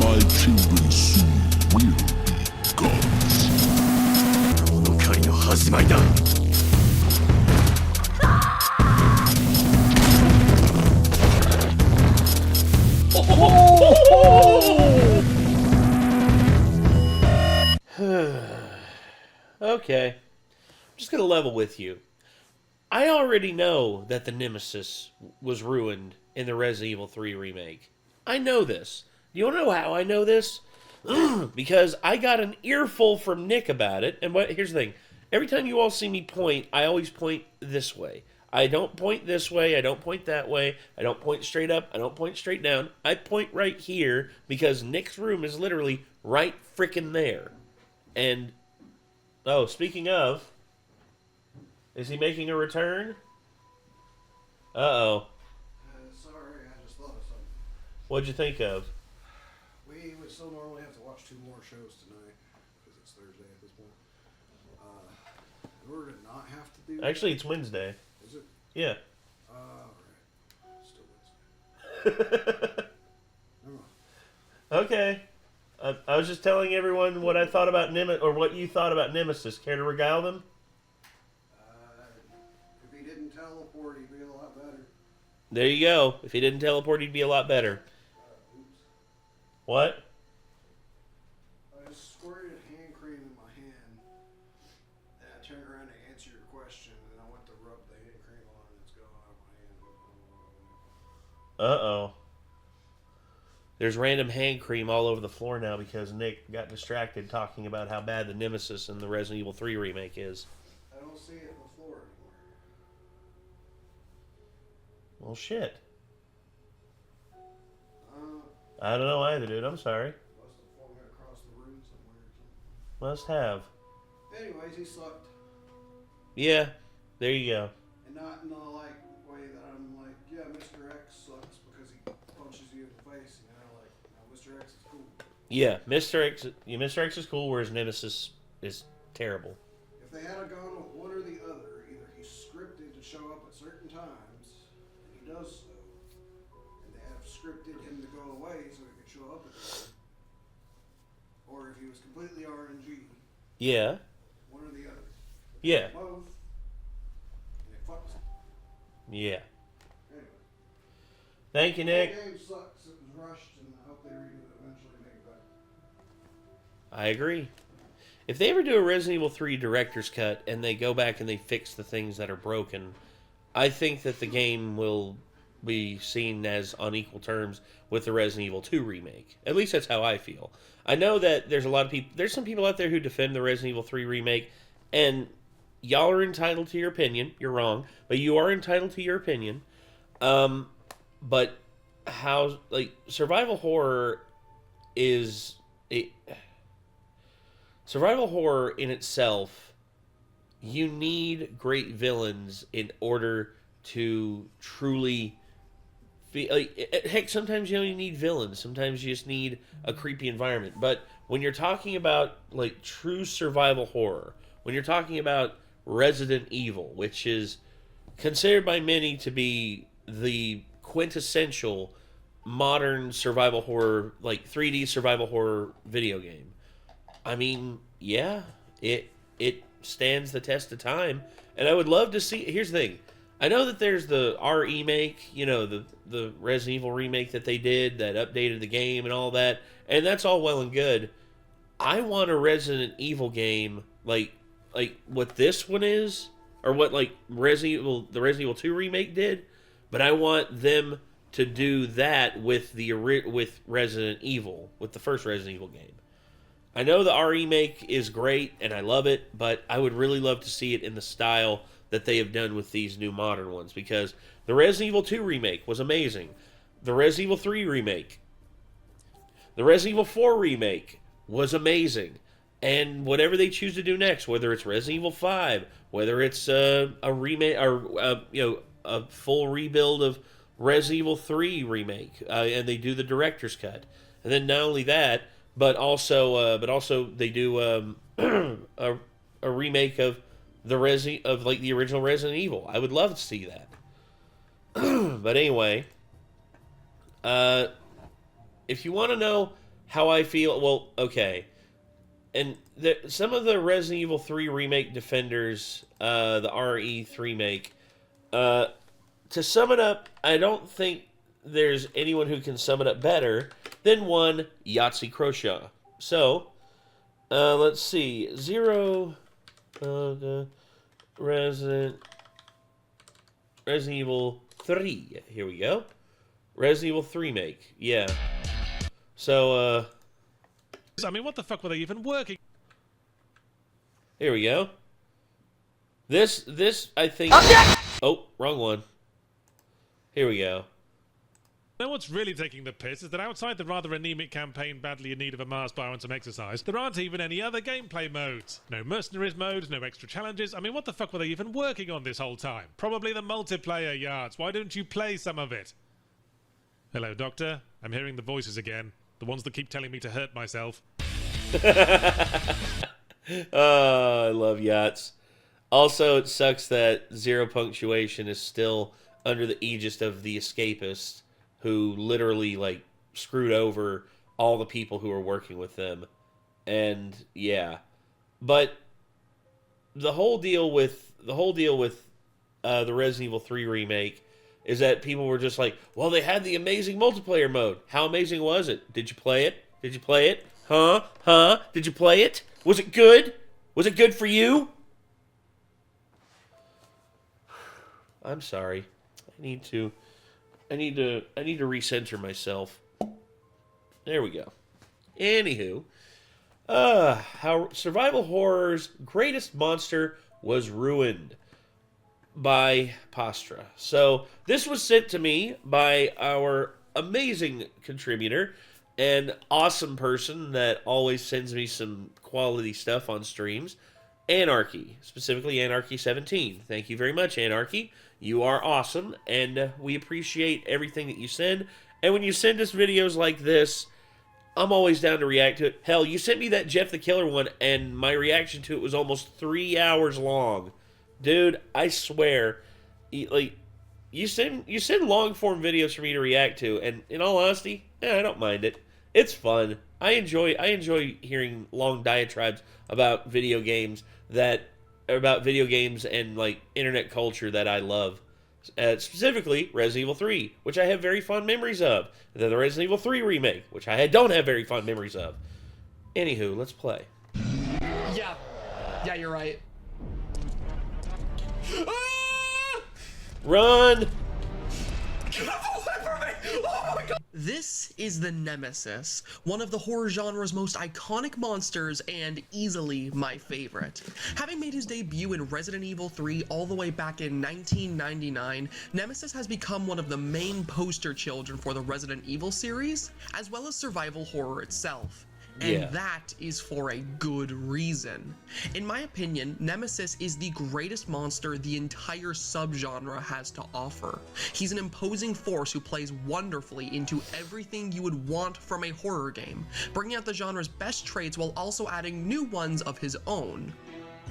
My children soon will be gods. この狩りの始まりだ。Okay, I'm just gonna level with you. I already know that the Nemesis was ruined in the Resident Evil 3 remake. I know this. Do you want to know how I know this? Because I got an earful from Nick about it, and here's the thing. Every time you all see me point, I always point this way. I don't point this way, I don't point that way, I don't point straight up, I don't point straight down. I point right here because Nick's room is literally right frickin' there. And, oh, speaking of, is he making a return? Uh-oh. Sorry, I just thought of something. What'd you think of? We would still normally have to watch 2 more shows tonight, because it's Thursday at this point. In order to not have to do... Actually, it's Wednesday. Is it? Yeah. Alright. Still Wednesday. Never mind. Okay. I was just telling everyone what I thought about or what you thought about Nemesis. Care to regale them? If he didn't teleport, he'd be a lot better. There you go. If he didn't teleport, he'd be a lot better. Oops. What? I squirted hand cream in my hand, and I turned around to answer your question, and I went to rub the hand cream on, and it's gone out of my hand. Uh-oh. There's random hand cream all over the floor now because Nick got distracted talking about how bad the Nemesis in the Resident Evil 3 remake is. I don't see it on the floor anymore. Well, shit. I don't know either, dude. I'm sorry. Must have fallen across the room somewhere or something. Must have. Anyways, he sucked. Yeah, there you go. And not in the way that I'm like, yeah, Mr. X sucks because he punches you in the face. You know, like, no, Mr. X is cool. Yeah, Mr. X is cool, whereas Nemesis is terrible. If they had gone with one or the other, either he's scripted to show up at certain times, and he does so, and they have scripted him to go away so he could show up again, or if he was completely RNG. Yeah. One or the other. Yeah. Both. And it fucks him. Yeah. Anyway. Thank you, Nick. The game sucks. It was rushed, and I hope they redo it eventually and make it better. I agree. If they ever do a Resident Evil 3 director's cut and they go back and they fix the things that are broken, I think that the game will be seen as on equal terms with the Resident Evil 2 remake. At least that's how I feel. I know that there's a lot of people, there's some people out there who defend the Resident Evil 3 remake, and y'all are entitled to your opinion. You're wrong, but you are entitled to your opinion. But how, survival horror is... Survival horror in itself, you need great villains in order to truly... heck, sometimes you don't even need villains. Sometimes you just need a creepy environment. But when you're talking about, true survival horror, when you're talking about Resident Evil, which is considered by many to be the quintessential modern survival horror, 3D survival horror video game, I mean, yeah, it stands the test of time, and I would love to see... Here's the thing. I know that there's the remake, the Resident Evil remake that they did that updated the game and all that, and that's all well and good. I want a Resident Evil game like what this one is, or what the Resident Evil 2 remake did, but I want them to do that with with Resident Evil, with the first Resident Evil game. I know the remake is great, and I love it, but I would really love to see it in the style that they have done with these new modern ones, because the Resident Evil 2 remake was amazing. The Resident Evil 3 remake, the Resident Evil 4 remake was amazing. And whatever they choose to do next, whether it's Resident Evil 5, whether it's a remake, or a full rebuild of Resident Evil 3 remake, and they do the director's cut, and then not only that, but also they do a remake of the the original Resident Evil. I would love to see that. But anyway, if you want to know how I feel. Well, okay. And some of the Resident Evil 3 remake defenders, the RE3 make, to sum it up, I don't think there's anyone who can sum it up better than one Yahtzee Croshaw. So, let's see. Resident Evil 3. Here we go. Resident Evil 3 make. Yeah. So, I mean, what the fuck were they even working? here we go. This, I think... Oh, wrong one. Here we go. No, what's really taking the piss is that outside the rather anemic campaign badly in need of a Mars bar and some exercise, there aren't even any other gameplay modes. No mercenaries mode, no extra challenges. I mean, what the fuck were they even working on this whole time? Probably the multiplayer yards. Why don't you play some of it? Hello, Doctor. I'm hearing the voices again. The ones that keep telling me to hurt myself. Oh, I love yachts. Also, it sucks that Zero Punctuation is still under the aegis of the Escapists, who literally, like, screwed over all the people who were working with them. And, yeah. But the whole deal with the Resident Evil 3 remake is that people were just like, well, they had the amazing multiplayer mode. How amazing was it? Did you play it? Did you play it? Huh? Did you play it? Was it good? Was it good for you? I'm sorry. I need to recenter myself. There we go. Anywho, how survival horror's greatest monster was ruined by Pastra. So this was sent to me by our amazing contributor, an awesome person that always sends me some quality stuff on streams, Anarchy, specifically Anarchy 17. Thank you very much, Anarchy. You are awesome, and we appreciate everything that you send. And when you send us videos like this, I'm always down to react to it. Hell, you sent me that Jeff the Killer one, and my reaction to it was almost 3 hours long. Dude, I swear, like, you send long form videos for me to react to, and in all honesty, I don't mind it. It's fun. I enjoy hearing long diatribes about video games and like internet culture that I love. Specifically, Resident Evil 3, which I have very fond memories of. And then the Resident Evil 3 remake, which I don't have very fond memories of. Anywho, let's play. Yeah, you're right. Run! This is the Nemesis, one of the horror genre's most iconic monsters and easily my favorite. Having made his debut in Resident Evil 3 all the way back in 1999, Nemesis has become one of the main poster children for the Resident Evil series, as well as survival horror itself. And that is for a good reason. In my opinion, Nemesis is the greatest monster the entire subgenre has to offer. He's an imposing force who plays wonderfully into everything you would want from a horror game, bringing out the genre's best traits while also adding new ones of his own.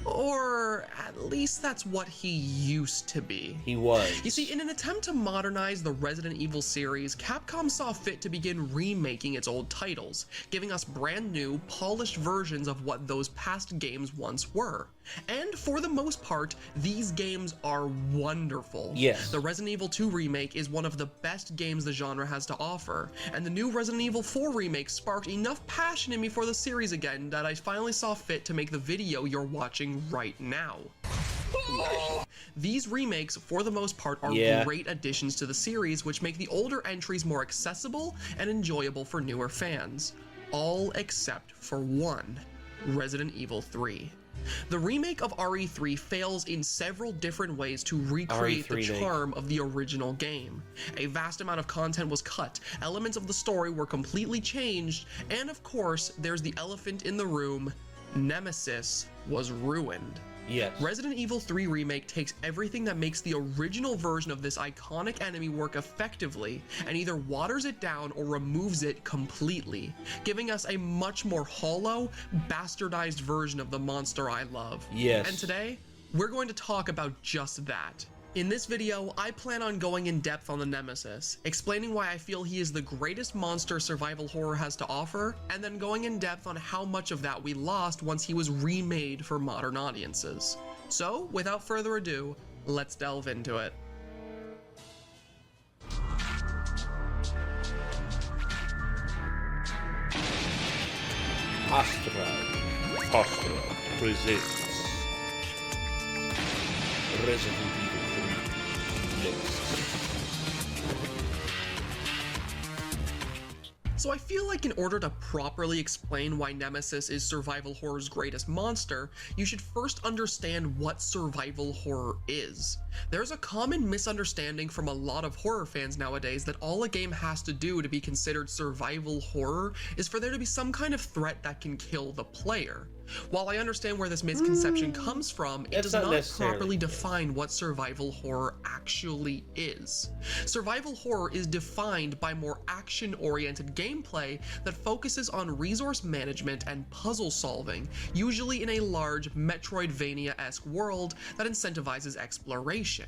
Or at least that's what he used to be. He was. You see, in an attempt to modernize the Resident Evil series, Capcom saw fit to begin remaking its old titles, giving us brand new, polished versions of what those past games once were. And for the most part, these games are wonderful. Yes. The Resident Evil 2 remake is one of the best games the genre has to offer, and the new Resident Evil 4 remake sparked enough passion in me for the series again that I finally saw fit to make the video you're watching right now. These remakes, for the most part, are great additions to the series, which make the older entries more accessible and enjoyable for newer fans. All except for one: Resident Evil 3. The remake of RE3 fails in several different ways to recreate the charm of the original game. A vast amount of content was cut, elements of the story were completely changed, and of course, there's the elephant in the room: Nemesis was ruined. Yes. Resident Evil 3 Remake takes everything that makes the original version of this iconic enemy work effectively and either waters it down or removes it completely, giving us a much more hollow, bastardized version of the monster I love. Yes. And today, we're going to talk about just that. In this video, I plan on going in depth on the Nemesis, explaining why I feel he is the greatest monster survival horror has to offer, and then going in depth on how much of that we lost once he was remade for modern audiences. So, without further ado, let's delve into it. Astra presents Resident Evil 3 Nemesis. So I feel like in order to properly explain why Nemesis is survival horror's greatest monster, you should first understand what survival horror is. There's a common misunderstanding from a lot of horror fans nowadays that all a game has to do to be considered survival horror is for there to be some kind of threat that can kill the player. While I understand where this misconception comes from, it does not properly define what survival horror actually is. Survival horror is defined by more action-oriented gameplay that focuses on resource management and puzzle solving, usually in a large Metroidvania-esque world that incentivizes exploration.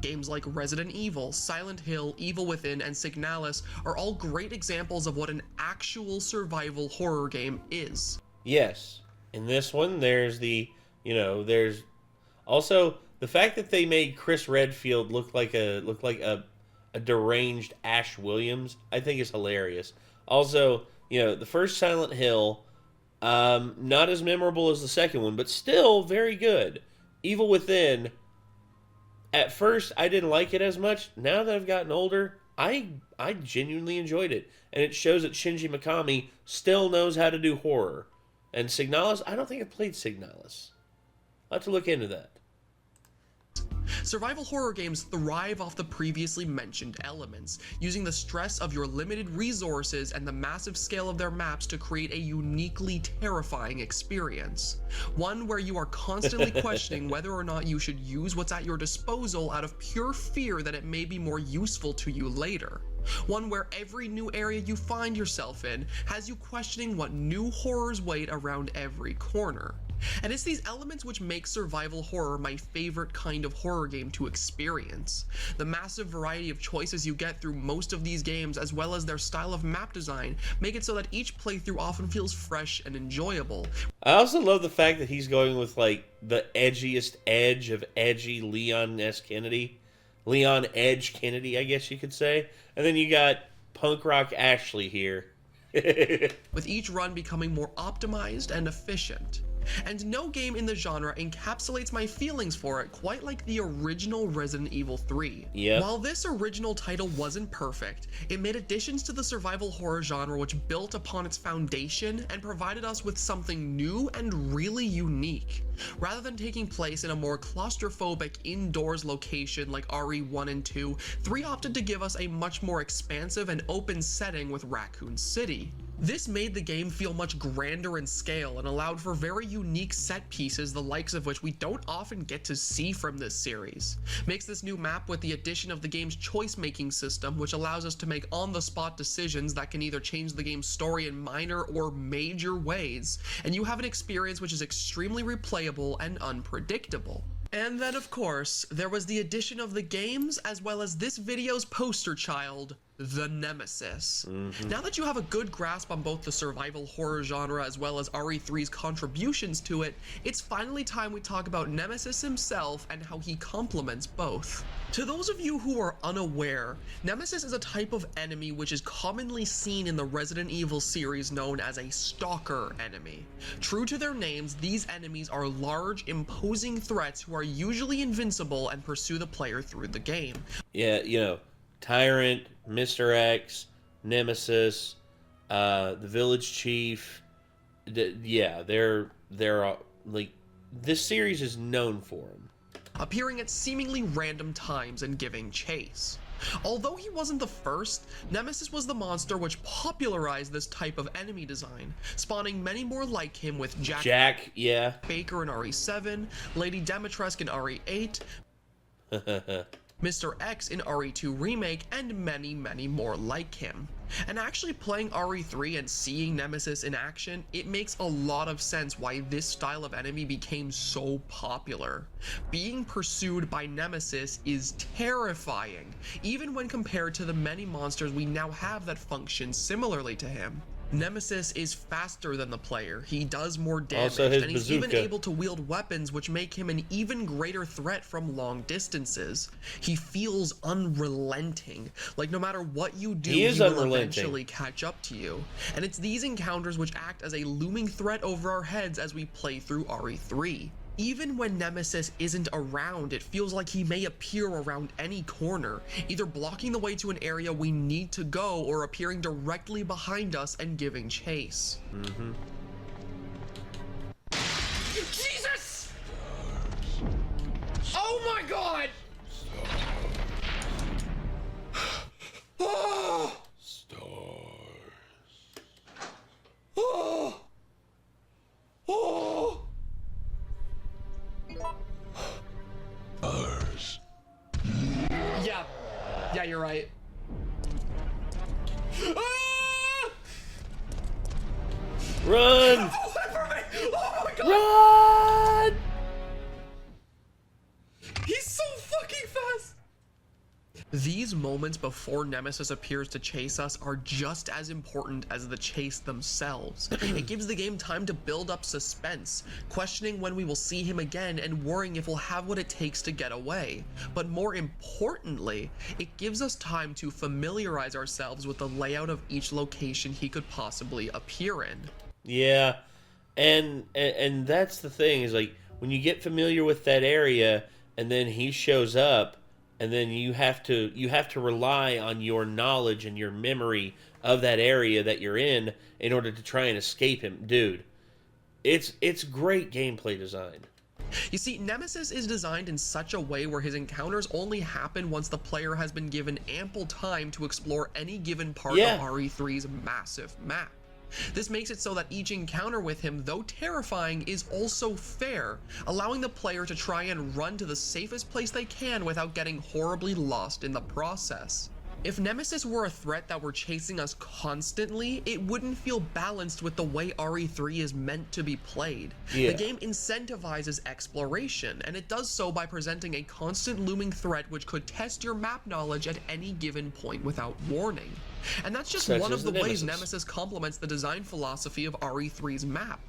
Games like Resident Evil, Silent Hill, Evil Within, and Signalis are all great examples of what an actual survival horror game is. Yes. In this one, there's there's also the fact that they made Chris Redfield look like a deranged Ash Williams, I think is hilarious. Also, the first Silent Hill, not as memorable as the second one, but still very good. Evil Within, at first I didn't like it as much. Now that I've gotten older, I genuinely enjoyed it. And it shows that Shinji Mikami still knows how to do horror. And Signalis, I don't think I've played Signalis. I'll have to look into that. Survival horror games thrive off the previously mentioned elements, using the stress of your limited resources and the massive scale of their maps to create a uniquely terrifying experience. One where you are constantly questioning whether or not you should use what's at your disposal out of pure fear that it may be more useful to you later. One where every new area you find yourself in has you questioning what new horrors wait around every corner. And it's these elements which make survival horror my favorite kind of horror game to experience. The massive variety of choices you get through most of these games, as well as their style of map design, make it so that each playthrough often feels fresh and enjoyable. I also love the fact that he's going with the edgiest edge of edgy Leon S. Kennedy. Leon Edge Kennedy, I guess you could say. And then you got punk rock Ashley here. With each run becoming more optimized and efficient. And no game in the genre encapsulates my feelings for it quite like the original Resident Evil 3. Yep. While this original title wasn't perfect, it made additions to the survival horror genre which built upon its foundation and provided us with something new and really unique. Rather than taking place in a more claustrophobic indoors location like RE1 and 2, 3 opted to give us a much more expansive and open setting with Raccoon City. This made the game feel much grander in scale and allowed for very unique set pieces, the likes of which we don't often get to see from this series. Makes this new map with the addition of the game's choice-making system, which allows us to make on-the-spot decisions that can either change the game's story in minor or major ways, and you have an experience which is extremely replayable and unpredictable. And then, of course, there was the addition of the games, as well as this video's poster child, the Nemesis. Now that you have a good grasp on both the survival horror genre as well as RE3's contributions to it, it's finally time we talk about Nemesis himself and how he complements both. To those of you who are unaware, Nemesis is a type of enemy which is commonly seen in the Resident Evil series known as a stalker enemy. True to their names, these enemies are large, imposing threats who are usually invincible and pursue the player through the game. Yeah, Tyrant, Mr. X, Nemesis, the Village Chief. They're like, this series is known for them. Appearing at seemingly random times and giving chase. Although he wasn't the first, Nemesis was the monster which popularized this type of enemy design, spawning many more like him with Jack yeah. Baker in RE7, Lady Demetresk in RE8, Mr. X in RE2 Remake, and many, many more like him. And actually playing RE3 and seeing Nemesis in action, it makes a lot of sense why this style of enemy became so popular. Being pursued by Nemesis is terrifying, even when compared to the many monsters we now have that function similarly to him. Nemesis is faster than the player, he does more damage, and he's even able to wield weapons which make him an even greater threat from long distances. He feels unrelenting, like no matter what you do, he will eventually catch up to you. And it's these encounters which act as a looming threat over our heads as we play through RE3. Even when Nemesis isn't around, it feels like he may appear around any corner, either blocking the way to an area we need to go or appearing directly behind us and giving chase. Jesus! Oh my god! Oh! Oh! Oh! Yeah, you're right. Ah! Run! Oh my god! Run! He's so fucking fast! These moments before Nemesis appears to chase us are just as important as the chase themselves. It gives the game time to build up suspense, questioning when we will see him again and worrying if we'll have what it takes to get away. But more importantly, it gives us time to familiarize ourselves with the layout of each location he could possibly appear in. Yeah, and that's the thing, is like when you get familiar with that area and then he shows up, and then you have to rely on your knowledge and your memory of that area that you're in order to try and escape him. Dude, it's great gameplay design. You see, Nemesis is designed in such a way where his encounters only happen once the player has been given ample time to explore any given part of RE3's massive map. This makes it so that each encounter with him, though terrifying, is also fair, allowing the player to try and run to the safest place they can without getting horribly lost in the process. If Nemesis were a threat that were chasing us constantly, it wouldn't feel balanced with the way RE3 is meant to be played. The game incentivizes exploration, and it does so by presenting a constant looming threat which could test your map knowledge at any given point without warning. And that's just one of the ways Nemesis complements the design philosophy of RE3's map.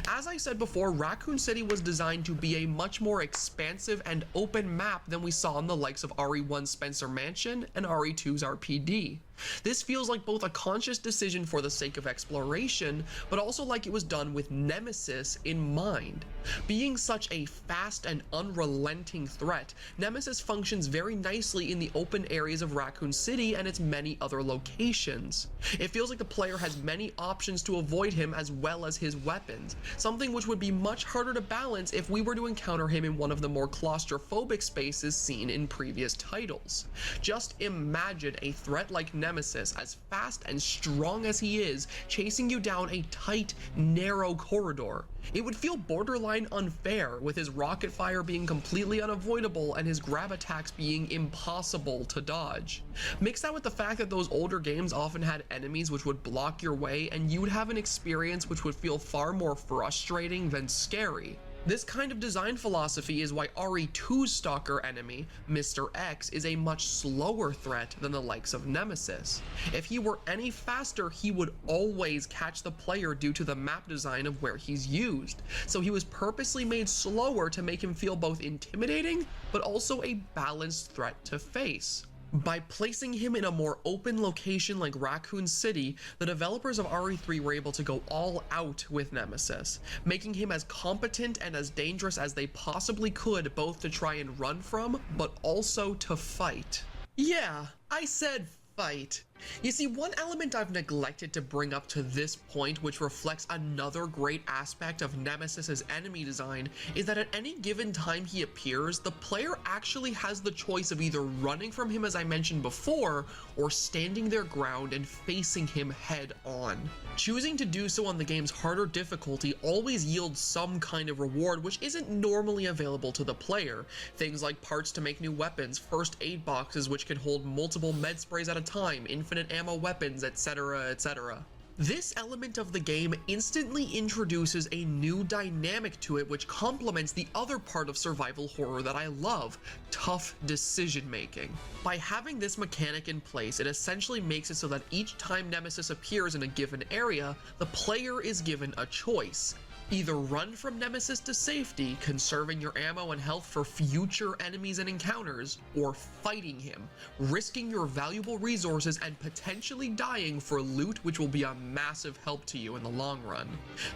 As I said before, Raccoon City was designed to be a much more expansive and open map than we saw in the likes of RE1's Spencer Mansion and RE2's RPD. This feels like both a conscious decision for the sake of exploration, but also like it was done with Nemesis in mind. Being such a fast and unrelenting threat, Nemesis functions very nicely in the open areas of Raccoon City and its many other locations. It feels like the player has many options to avoid him as well as his weapons, something which would be much harder to balance if we were to encounter him in one of the more claustrophobic spaces seen in previous titles. Just imagine a threat like Nemesis, as fast and strong as he is, chasing you down a tight, narrow corridor. It would feel borderline unfair, with his rocket fire being completely unavoidable and his grab attacks being impossible to dodge. Mix that with the fact that those older games often had enemies which would block your way, and you'd have an experience which would feel far more frustrating than scary. This kind of design philosophy is why RE2's stalker enemy, Mr. X, is a much slower threat than the likes of Nemesis. If he were any faster, he would always catch the player due to the map design of where he's used. So he was purposely made slower to make him feel both intimidating, but also a balanced threat to face. By placing him in a more open location like Raccoon City, the developers of RE3 were able to go all out with Nemesis, making him as competent and as dangerous as they possibly could, both to try and run from, but also to fight. Yeah, I said fight. You see, one element I've neglected to bring up to this point, which reflects another great aspect of Nemesis's enemy design, is that at any given time he appears, the player actually has the choice of either running from him as I mentioned before, or standing their ground and facing him head on. Choosing to do so on the game's harder difficulty always yields some kind of reward which isn't normally available to the player. Things like parts to make new weapons, first aid boxes which can hold multiple med sprays at a time, infinite ammo weapons, etc, etc. This element of the game instantly introduces a new dynamic to it which complements the other part of survival horror that I love, tough decision making. By having this mechanic in place, it essentially makes it so that each time Nemesis appears in a given area, the player is given a choice. Either run from Nemesis to safety, conserving your ammo and health for future enemies and encounters, or fighting him, risking your valuable resources and potentially dying for loot which will be a massive help to you in the long run.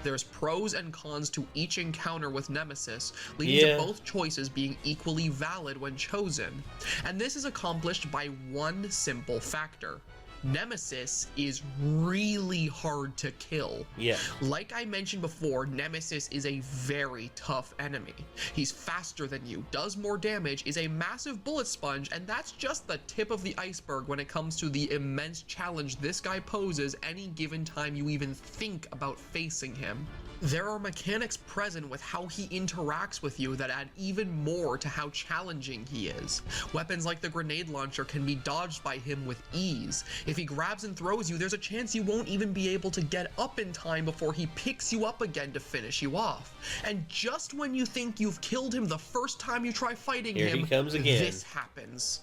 There's pros and cons to each encounter with Nemesis, leading to both choices being equally valid when chosen. And this is accomplished by one simple factor. Nemesis is really hard to kill. Yeah. Like I mentioned before, Nemesis is a very tough enemy. He's faster than you, does more damage, is a massive bullet sponge, and that's just the tip of the iceberg when it comes to the immense challenge this guy poses any given time you even think about facing him. There are mechanics present with how he interacts with you that add even more to how challenging he is. Weapons like the grenade launcher can be dodged by him with ease. If he grabs and throws you, there's a chance you won't even be able to get up in time before he picks you up again to finish you off. And just when you think you've killed him the first time you try fighting Here him, he comes again. this happens.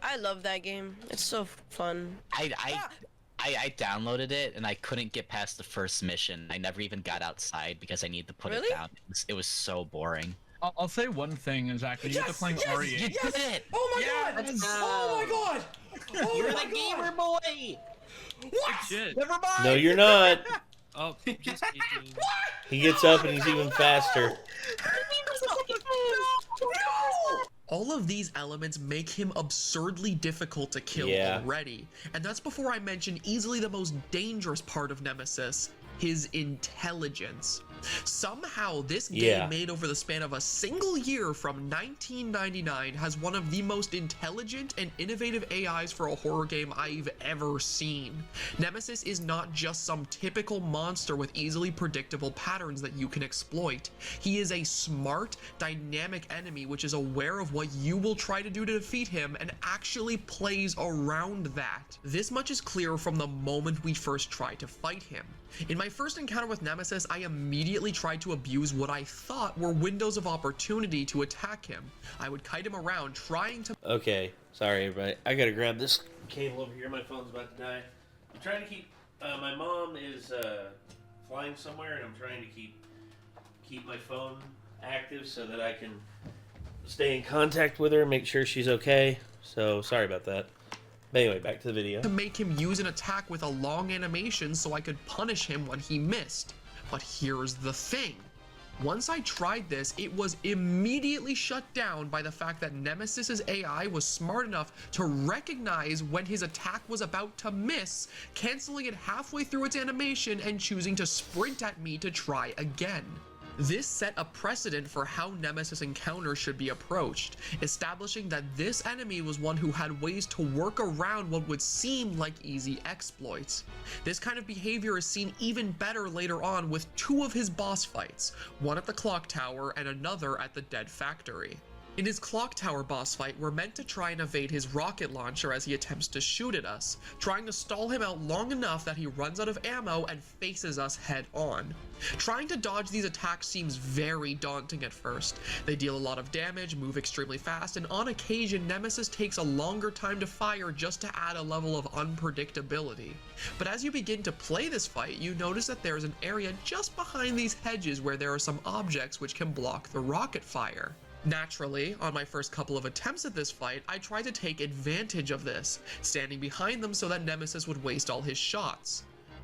I love that game. It's so fun. I downloaded it and I couldn't get past the first mission. I never even got outside because I needed to put it down. It was so boring. I'll say one thing is actually you have to play RE8. You did it! Oh my god! Oh my god! Oh You're my the god! gamer boy! What? Shit. Never mind! No, you're not. Oh, just kidding. He gets up and he's even faster. All of these elements make him absurdly difficult to kill already, and that's before I mention easily the most dangerous part of Nemesis, his intelligence. Somehow, this game made over the span of a single year from 1999 has one of the most intelligent and innovative AIs for a horror game I've ever seen. Nemesis is not just some typical monster with easily predictable patterns that you can exploit. He is a smart, dynamic enemy which is aware of what you will try to do to defeat him and actually plays around that. This much is clear from the moment we first try to fight him. In my first encounter with Nemesis, I immediately tried to abuse what I thought were windows of opportunity to attack him. I would kite him around, trying to— Okay, sorry everybody. I gotta grab this cable over here. My phone's about to die. I'm trying to keep. My mom is flying somewhere, and I'm trying to keep my phone active so that I can stay in contact with her and make sure she's okay. So sorry about that. But anyway, back to the video. To make him use an attack with a long animation so I could punish him when he missed. But here's the thing. Once I tried this, it was immediately shut down by the fact that Nemesis's AI was smart enough to recognize when his attack was about to miss, canceling it halfway through its animation and choosing to sprint at me to try again. This set a precedent for how Nemesis encounters should be approached, establishing that this enemy was one who had ways to work around what would seem like easy exploits. This kind of behavior is seen even better later on with two of his boss fights, one at the clock tower and another at the dead factory. In his clock tower boss fight, we're meant to try and evade his rocket launcher as he attempts to shoot at us, trying to stall him out long enough that he runs out of ammo and faces us head on. Trying to dodge these attacks seems very daunting at first. They deal a lot of damage, move extremely fast, and on occasion Nemesis takes a longer time to fire just to add a level of unpredictability. But as you begin to play this fight, you notice that there is an area just behind these hedges where there are some objects which can block the rocket fire. Naturally, on my first couple of attempts at this fight, I tried to take advantage of this, standing behind them so that Nemesis would waste all his shots.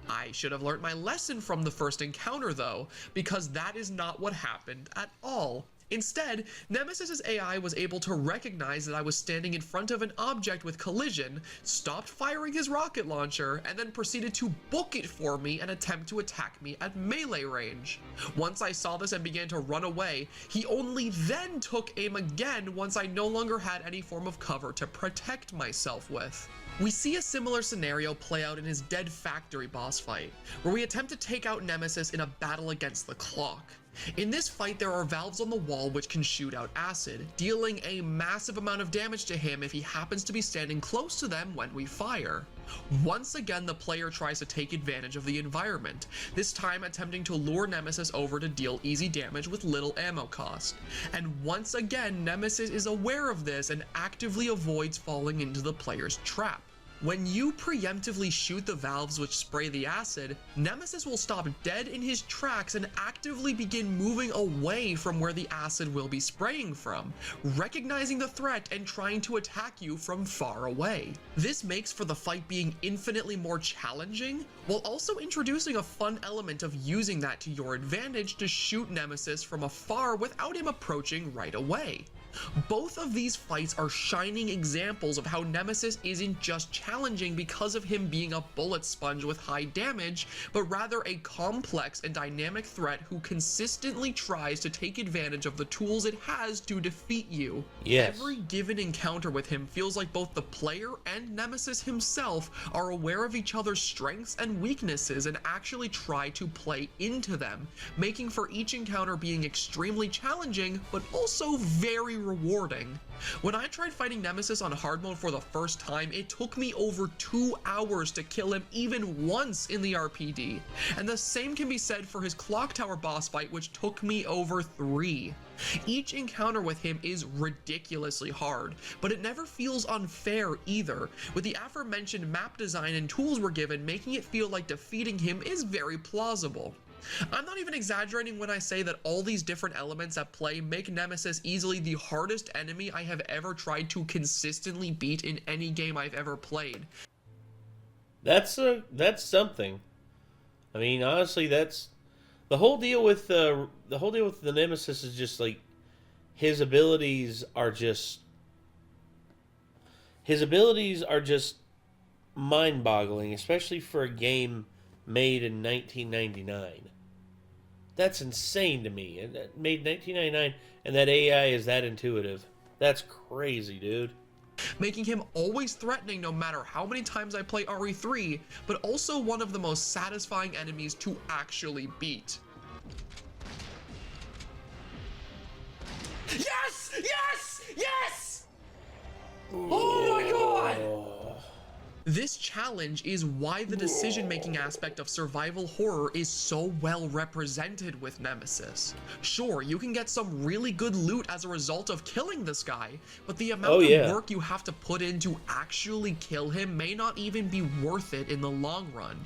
I should have learnt my lesson from the first encounter though, because that is not what happened at all. Instead, Nemesis's AI was able to recognize that I was standing in front of an object with collision, stopped firing his rocket launcher, and then proceeded to book it for me and attempt to attack me at melee range. Once I saw this and began to run away, he only then took aim again once I no longer had any form of cover to protect myself with. We see a similar scenario play out in his Dead Factory boss fight, where we attempt to take out Nemesis in a battle against the clock. In this fight, there are valves on the wall which can shoot out acid, dealing a massive amount of damage to him if he happens to be standing close to them when we fire. Once again, the player tries to take advantage of the environment, this time attempting to lure Nemesis over to deal easy damage with little ammo cost. And once again, Nemesis is aware of this and actively avoids falling into the player's trap. When you preemptively shoot the valves which spray the acid, Nemesis will stop dead in his tracks and actively begin moving away from where the acid will be spraying from, recognizing the threat and trying to attack you from far away. This makes for the fight being infinitely more challenging, while also introducing a fun element of using that to your advantage to shoot Nemesis from afar without him approaching right away. Both of these fights are shining examples of how Nemesis isn't just challenging because of him being a bullet sponge with high damage, but rather a complex and dynamic threat who consistently tries to take advantage of the tools it has to defeat you. Yes. Every given encounter with him feels like both the player and Nemesis himself are aware of each other's strengths and weaknesses and actually try to play into them, making for each encounter being extremely challenging, but also very rewarding. When I tried fighting Nemesis on hard mode for the first time, it took me over 2 hours to kill him even once in the RPD, and the same can be said for his Clock Tower boss fight, which took me over 3. Each encounter with him is ridiculously hard, but it never feels unfair either, with the aforementioned map design and tools we're given making it feel like defeating him is very plausible. I'm not even exaggerating when I say that all these different elements at play make Nemesis easily the hardest enemy I have ever tried to consistently beat in any game I've ever played. That's something. I mean, honestly, that's the whole deal with the Nemesis is just like his abilities are just mind-boggling, especially for a game made in 1999. That's insane to me. And that made 1999, and that AI is that intuitive. That's crazy, dude. Making him always threatening no matter how many times I play RE3, but also one of the most satisfying enemies to actually beat. Yes! Yes! Yes! Oh my god! This challenge is why the decision-making aspect of survival horror is so well represented with Nemesis. Sure, you can get some really good loot as a result of killing this guy, but the amount of work you have to put in to actually kill him may not even be worth it in the long run.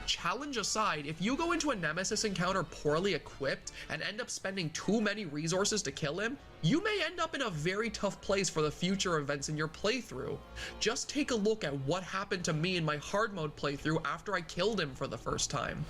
Challenge aside, if you go into a Nemesis encounter poorly equipped and end up spending too many resources to kill him, you may end up in a very tough place for the future events in your playthrough. Just take a look at what happened to me in my hard mode playthrough after I killed him for the first time.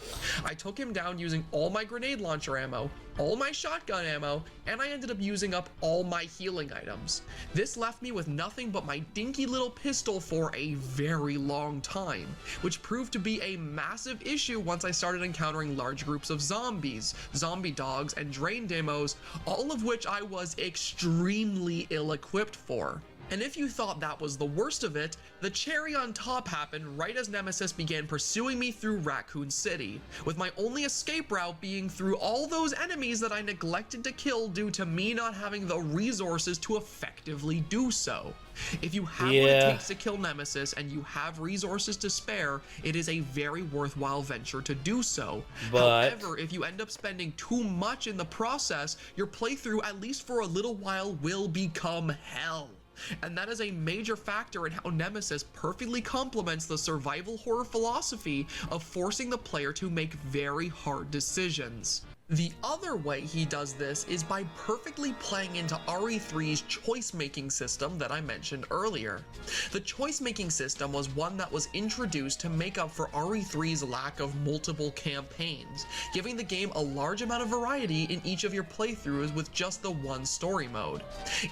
I took him down using all my grenade launcher ammo, all my shotgun ammo, and I ended up using up all my healing items. This left me with nothing but my dinky little pistol for a very long time, which proved to be a massive issue once I started encountering large groups of zombies, zombie dogs, and drain demos, all of which I was extremely ill-equipped for. And if you thought that was the worst of it, the cherry on top happened right as Nemesis began pursuing me through Raccoon City, with my only escape route being through all those enemies that I neglected to kill due to me not having the resources to effectively do so. If you have what it takes to kill Nemesis and you have resources to spare, it is a very worthwhile venture to do so. However, if you end up spending too much in the process, your playthrough, at least for a little while, will become hell. And that is a major factor in how Nemesis perfectly complements the survival horror philosophy of forcing the player to make very hard decisions. The other way he does this is by perfectly playing into RE3's choice-making system that I mentioned earlier. The choice-making system was one that was introduced to make up for RE3's lack of multiple campaigns, giving the game a large amount of variety in each of your playthroughs with just the one story mode.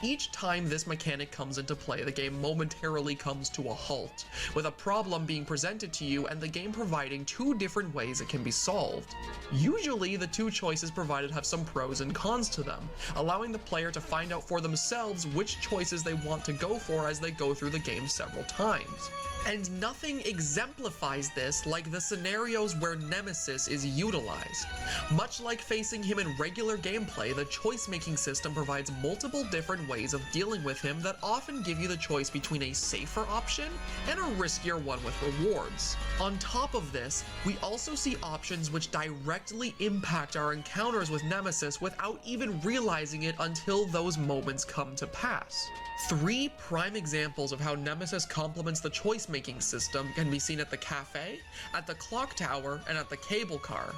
Each time this mechanic comes into play, the game momentarily comes to a halt, with a problem being presented to you and the game providing two different ways it can be solved. Usually, the two choices provided have some pros and cons to them, allowing the player to find out for themselves which choices they want to go for as they go through the game several times. And nothing exemplifies this like the scenarios where Nemesis is utilized. Much like facing him in regular gameplay, the choice-making system provides multiple different ways of dealing with him that often give you the choice between a safer option and a riskier one with rewards. On top of this, we also see options which directly impact our encounters with Nemesis without even realizing it until those moments come to pass. 3 prime examples of how Nemesis complements the choice-making system can be seen at the cafe, at the clock tower, and at the cable car.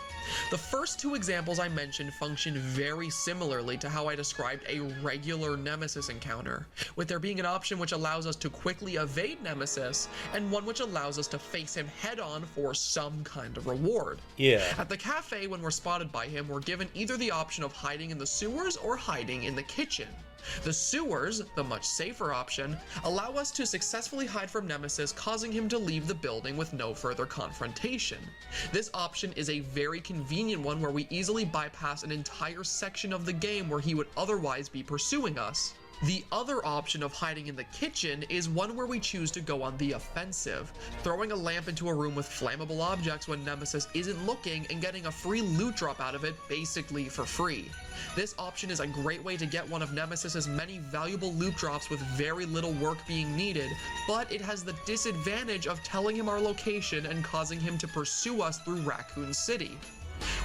The first 2 examples I mentioned function very similarly to how I described a regular Nemesis encounter, with there being an option which allows us to quickly evade Nemesis, and one which allows us to face him head-on for some kind of reward. Yeah. At the cafe, when we're spotted by him, we're given either the option of hiding in the sewers or hiding in the kitchen. The sewers, the much safer option, allow us to successfully hide from Nemesis, causing him to leave the building with no further confrontation. This option is a very convenient one where we easily bypass an entire section of the game where he would otherwise be pursuing us. The other option of hiding in the kitchen is one where we choose to go on the offensive, throwing a lamp into a room with flammable objects when Nemesis isn't looking and getting a free loot drop out of it basically for free. This option is a great way to get one of Nemesis's many valuable loot drops with very little work being needed, but it has the disadvantage of telling him our location and causing him to pursue us through Raccoon City.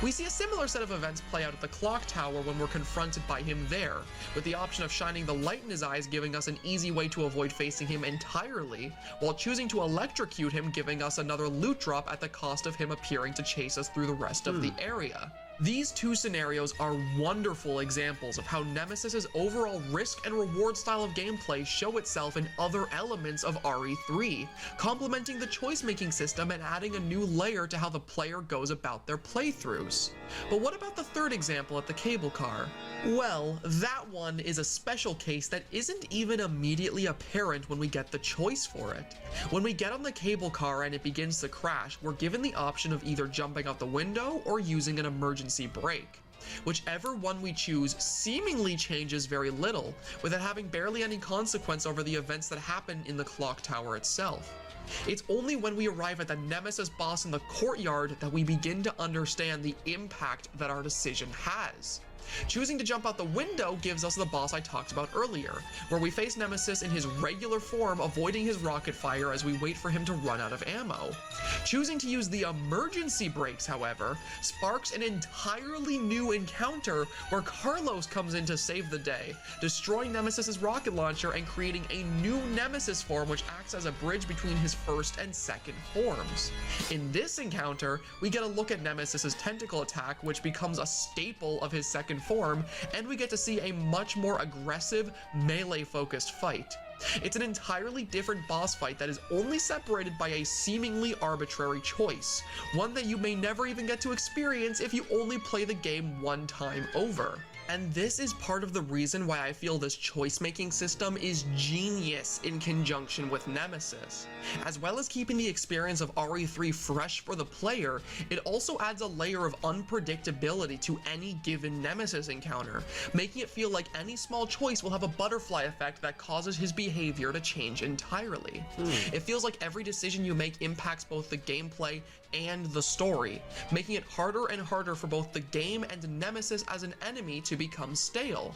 We see a similar set of events play out at the clock tower when we're confronted by him there, with the option of shining the light in his eyes giving us an easy way to avoid facing him entirely, while choosing to electrocute him giving us another loot drop at the cost of him appearing to chase us through the rest of the area. These 2 scenarios are wonderful examples of how Nemesis's overall risk and reward style of gameplay show itself in other elements of RE3, complementing the choice-making system and adding a new layer to how the player goes about their playthroughs. But what about the 3rd example at the cable car? Well, that one is a special case that isn't even immediately apparent when we get the choice for it. When we get on the cable car and it begins to crash, we're given the option of either jumping out the window or using an emergency brake. Whichever one we choose seemingly changes very little, with it having barely any consequence over the events that happen in the clock tower itself. It's only when we arrive at the Nemesis boss in the courtyard that we begin to understand the impact that our decision has. Choosing to jump out the window gives us the boss I talked about earlier, where we face Nemesis in his regular form, avoiding his rocket fire as we wait for him to run out of ammo. Choosing to use the emergency brakes, however, sparks an entirely new encounter where Carlos comes in to save the day, destroying Nemesis's rocket launcher and creating a new Nemesis form which acts as a bridge between his first and second forms. In this encounter, we get a look at Nemesis's tentacle attack, which becomes a staple of his second form, and we get to see a much more aggressive, melee-focused fight. It's an entirely different boss fight that is only separated by a seemingly arbitrary choice, one that you may never even get to experience if you only play the game one time over. And this is part of the reason why I feel this choice-making system is genius in conjunction with Nemesis. As well as keeping the experience of RE3 fresh for the player, it also adds a layer of unpredictability to any given Nemesis encounter, making it feel like any small choice will have a butterfly effect that causes his behavior to change entirely. It feels like every decision you make impacts both the gameplay and the story, making it harder and harder for both the game and Nemesis as an enemy to become stale.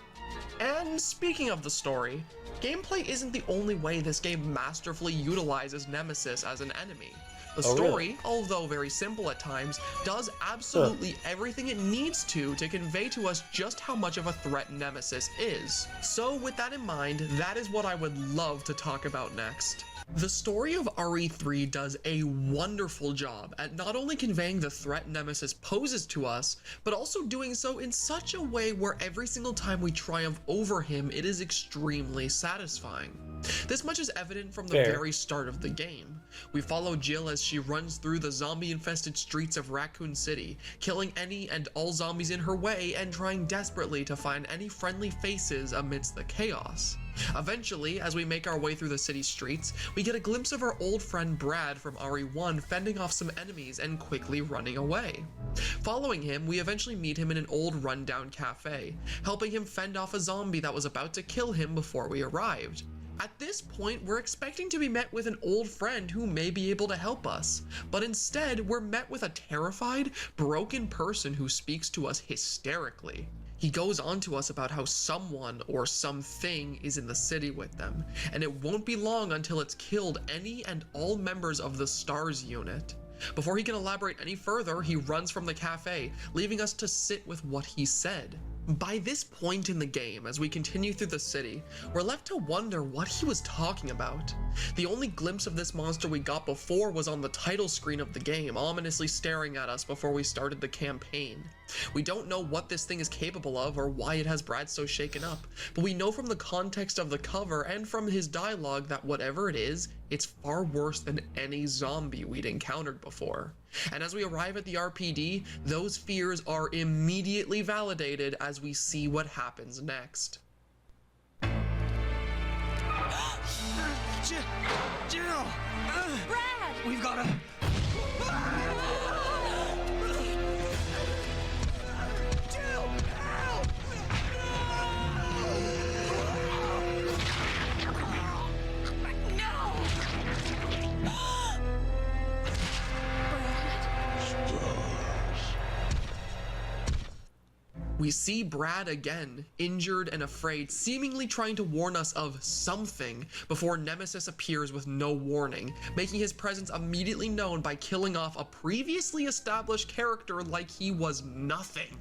And speaking of the story, gameplay isn't the only way this game masterfully utilizes Nemesis as an enemy. The story, although very simple at times, does absolutely everything it needs to convey to us just how much of a threat Nemesis is. So with that in mind, that is what I would love to talk about next. The story of RE3 does a wonderful job at not only conveying the threat Nemesis poses to us, but also doing so in such a way where every single time we triumph over him, it is extremely satisfying. This much is evident from the very start of the game. We follow Jill as she runs through the zombie-infested streets of Raccoon City, killing any and all zombies in her way and trying desperately to find any friendly faces amidst the chaos. Eventually, as we make our way through the city streets, we get a glimpse of our old friend Brad from RE1 fending off some enemies and quickly running away. Following him, we eventually meet him in an old rundown cafe, helping him fend off a zombie that was about to kill him before we arrived. At this point, we're expecting to be met with an old friend who may be able to help us, but instead, we're met with a terrified, broken person who speaks to us hysterically. He goes on to us about how someone or something is in the city with them, and it won't be long until it's killed any and all members of the STARS unit. Before he can elaborate any further, he runs from the cafe, leaving us to sit with what he said. By this point in the game, as we continue through the city, we're left to wonder what he was talking about. The only glimpse of this monster we got before was on the title screen of the game, ominously staring at us before we started the campaign. We don't know what this thing is capable of or why it has Brad so shaken up, but we know from the context of the cover and from his dialogue that whatever it is, it's far worse than any zombie we'd encountered before. And as we arrive at the RPD, those fears are immediately validated as we see what happens next. Jill! Brad! We've got to... Jill! Help! We see Brad again, injured and afraid, seemingly trying to warn us of something before Nemesis appears with no warning, making his presence immediately known by killing off a previously established character like he was nothing.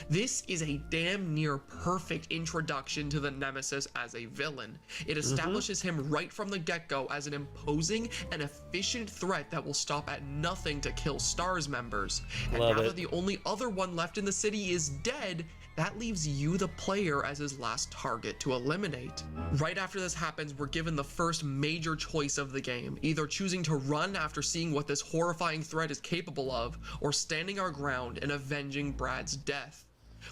This is a damn near perfect introduction to the Nemesis as a villain. It establishes him right from the get-go as an imposing and efficient threat that will stop at nothing to kill STARS members. And now that the only other one left in the city is dead, that leaves you, the player, as his last target to eliminate. Right after this happens, we're given the first major choice of the game, either choosing to run after seeing what this horrifying threat is capable of, or standing our ground and avenging Brad's death.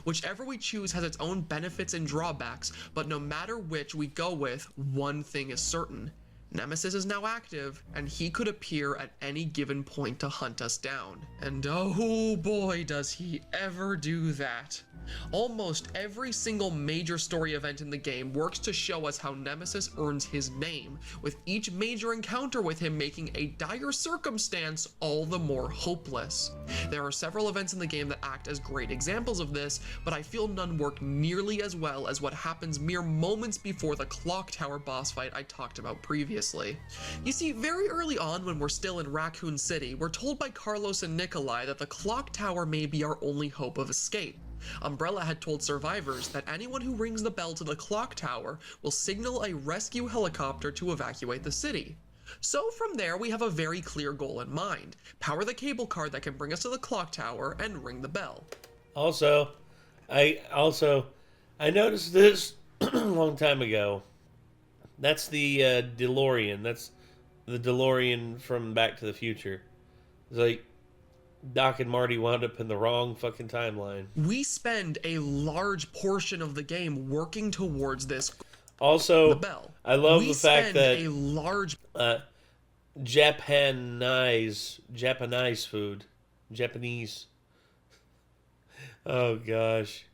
Whichever we choose has its own benefits and drawbacks, but no matter which we go with, one thing is certain. Nemesis is now active, and he could appear at any given point to hunt us down. And oh boy, does he ever do that. Almost every single major story event in the game works to show us how Nemesis earns his name, with each major encounter with him making a dire circumstance all the more hopeless. There are several events in the game that act as great examples of this, but I feel none work nearly as well as what happens mere moments before the Clock Tower boss fight I talked about previously. You see, very early on when we're still in Raccoon City, we're told by Carlos and Nikolai that the Clock Tower may be our only hope of escape. Umbrella had told survivors that anyone who rings the bell to the Clock Tower will signal a rescue helicopter to evacuate the city. So from there, we have a very clear goal in mind. Power the cable car that can bring us to the Clock Tower and ring the bell. Also, I noticed this a long time ago. That's the DeLorean. That's the DeLorean from Back to the Future. It's like Doc and Marty wound up in the wrong fucking timeline. We spend a large portion of the game working towards this. Also, the bell. I love the fact that a large Japanese food. Japanese. Oh gosh.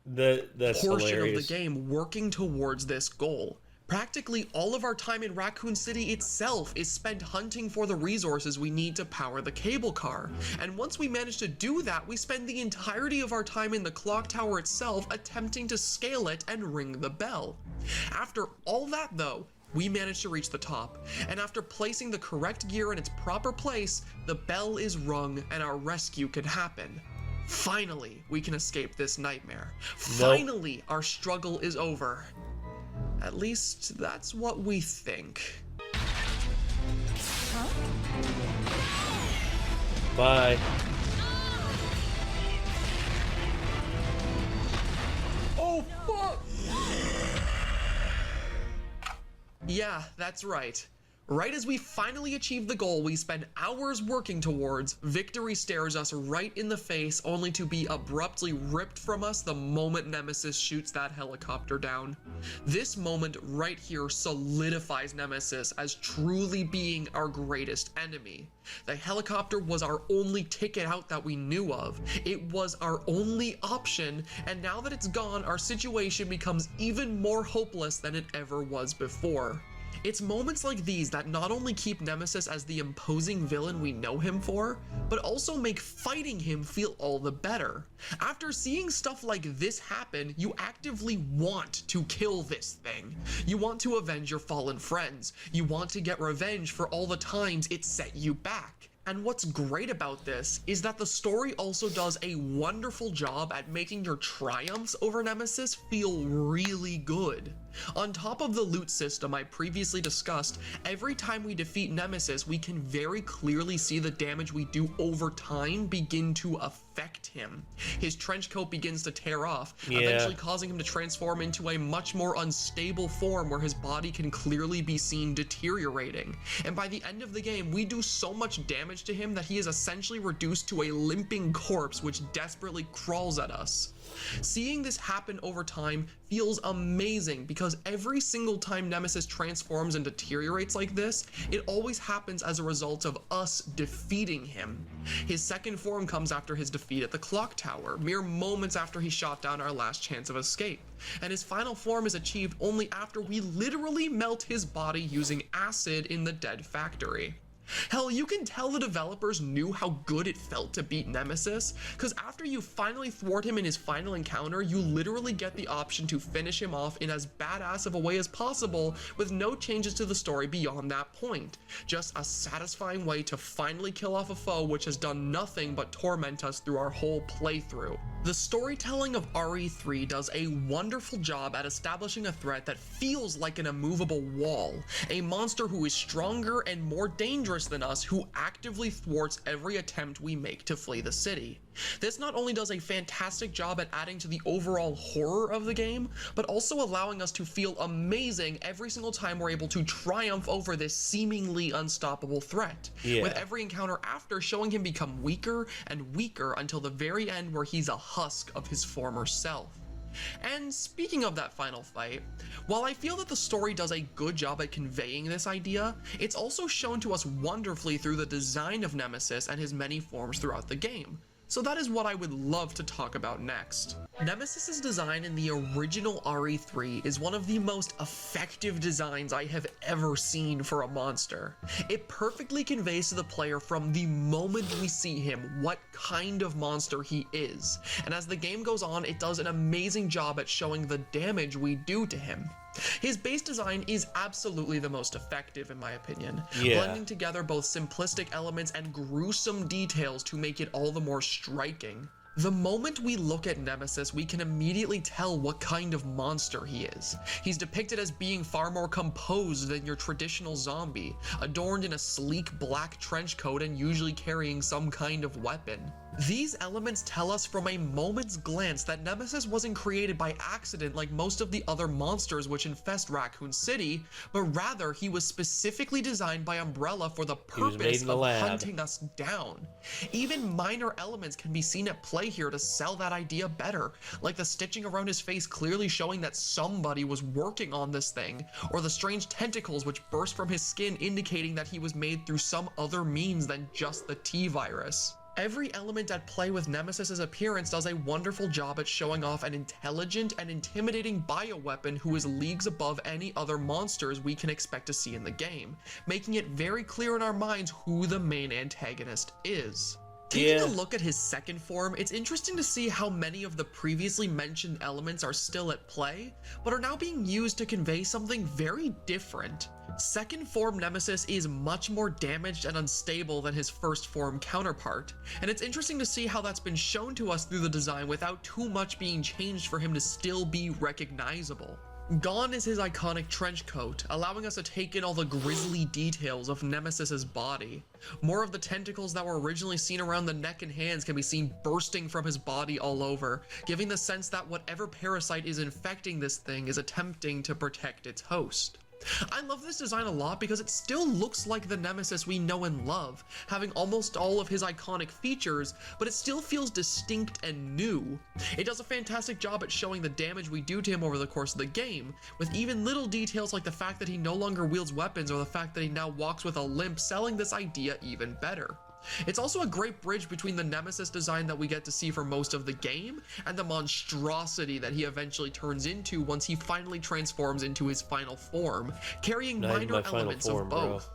That's portion hilarious. of the game working towards this goal. Practically all of our time in Raccoon City itself is spent hunting for the resources we need to power the cable car. And once we manage to do that, we spend the entirety of our time in the Clock Tower itself attempting to scale it and ring the bell. After all that though, we manage to reach the top, and after placing the correct gear in its proper place, the bell is rung and our rescue can happen. Finally, we can escape this nightmare. Finally, our struggle is over. At least, that's what we think. Bye. Oh, fuck! Yeah, that's right. Right as we finally achieve the goal we spend hours working towards, victory stares us right in the face, only to be abruptly ripped from us the moment Nemesis shoots that helicopter down. This moment right here solidifies Nemesis as truly being our greatest enemy. The helicopter was our only ticket out that we knew of. It was our only option, and now that it's gone, our situation becomes even more hopeless than it ever was before. It's moments like these that not only keep Nemesis as the imposing villain we know him for, but also make fighting him feel all the better. After seeing stuff like this happen, you actively want to kill this thing. You want to avenge your fallen friends. You want to get revenge for all the times it set you back. And what's great about this is that the story also does a wonderful job at making your triumphs over Nemesis feel really good. On top of the loot system I previously discussed, every time we defeat Nemesis, we can very clearly see the damage we do over time begin to affect him. His trench coat begins to tear off, eventually causing him to transform into a much more unstable form where his body can clearly be seen deteriorating. And by the end of the game, we do so much damage to him that he is essentially reduced to a limping corpse which desperately crawls at us. Seeing this happen over time feels amazing because every single time Nemesis transforms and deteriorates like this, it always happens as a result of us defeating him. His second form comes after his defeat at the clock tower, mere moments after he shot down our last chance of escape. And his final form is achieved only after we literally melt his body using acid in the dead factory. Hell, you can tell the developers knew how good it felt to beat Nemesis, because after you finally thwart him in his final encounter, you literally get the option to finish him off in as badass of a way as possible with no changes to the story beyond that point. Just a satisfying way to finally kill off a foe which has done nothing but torment us through our whole playthrough. The storytelling of RE3 does a wonderful job at establishing a threat that feels like an immovable wall, a monster who is stronger and more dangerous than us, who actively thwarts every attempt we make to flee the city. This not only does a fantastic job at adding to the overall horror of the game, but also allowing us to feel amazing every single time we're able to triumph over this seemingly unstoppable threat, with every encounter after showing him become weaker and weaker until the very end where he's a husk of his former self. And speaking of that final fight, while I feel that the story does a good job at conveying this idea, it's also shown to us wonderfully through the design of Nemesis and his many forms throughout the game. So that is what I would love to talk about next. Nemesis's design in the original RE3 is one of the most effective designs I have ever seen for a monster. It perfectly conveys to the player from the moment we see him what kind of monster he is, and as the game goes on, it does an amazing job at showing the damage we do to him. His base design is absolutely the most effective in my opinion, blending together both simplistic elements and gruesome details to make it all the more striking. The moment we look at Nemesis, we can immediately tell what kind of monster he is. He's depicted as being far more composed than your traditional zombie, adorned in a sleek black trench coat and usually carrying some kind of weapon. These elements tell us from a moment's glance that Nemesis wasn't created by accident like most of the other monsters which infest Raccoon City, but rather he was specifically designed by Umbrella for the purpose of hunting us down. Even minor elements can be seen at play here to sell that idea better, like the stitching around his face clearly showing that somebody was working on this thing, or the strange tentacles which burst from his skin indicating that he was made through some other means than just the T-virus. Every element at play with Nemesis's appearance does a wonderful job at showing off an intelligent and intimidating bioweapon who is leagues above any other monsters we can expect to see in the game, making it very clear in our minds who the main antagonist is. Taking a look at his second form, it's interesting to see how many of the previously mentioned elements are still at play, but are now being used to convey something very different. Second form Nemesis is much more damaged and unstable than his first form counterpart, and it's interesting to see how that's been shown to us through the design without too much being changed for him to still be recognizable. Gone is his iconic trench coat, allowing us to take in all the grisly details of Nemesis's body. More of the tentacles that were originally seen around the neck and hands can be seen bursting from his body all over, giving the sense that whatever parasite is infecting this thing is attempting to protect its host. I love this design a lot because it still looks like the Nemesis we know and love, having almost all of his iconic features, but it still feels distinct and new. It does a fantastic job at showing the damage we do to him over the course of the game, with even little details like the fact that he no longer wields weapons or the fact that he now walks with a limp selling this idea even better. It's also a great bridge between the Nemesis design that we get to see for most of the game and the monstrosity that he eventually turns into once he finally transforms into his final form, carrying minor elements of both.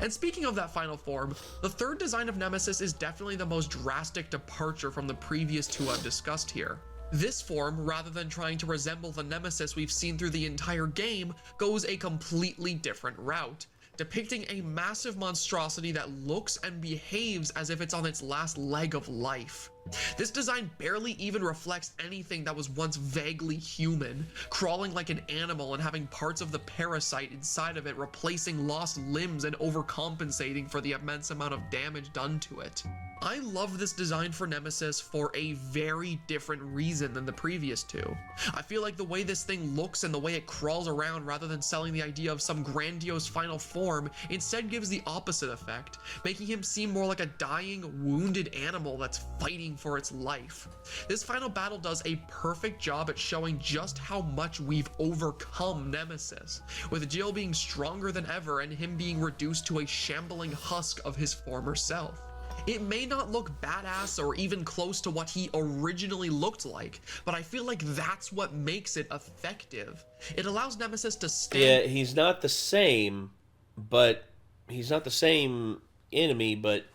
And speaking of that final form, the third design of Nemesis is definitely the most drastic departure from the previous two I've discussed here. This form, rather than trying to resemble the Nemesis we've seen through the entire game, goes a completely different route, depicting a massive monstrosity that looks and behaves as if it's on its last leg of life. This design barely even reflects anything that was once vaguely human, crawling like an animal and having parts of the parasite inside of it replacing lost limbs and overcompensating for the immense amount of damage done to it. I love this design for Nemesis for a very different reason than the previous two. I feel like the way this thing looks and the way it crawls around rather than selling the idea of some grandiose final form instead gives the opposite effect, making him seem more like a dying, wounded animal that's fighting for its life. This final battle does a perfect job at showing just how much we've overcome Nemesis, with Jill being stronger than ever and him being reduced to a shambling husk of his former self. It may not look badass or even close to what he originally looked like, but I feel like that's what makes it effective. It allows Nemesis to stand... Yeah, he's not the same, but he's not the same enemy, but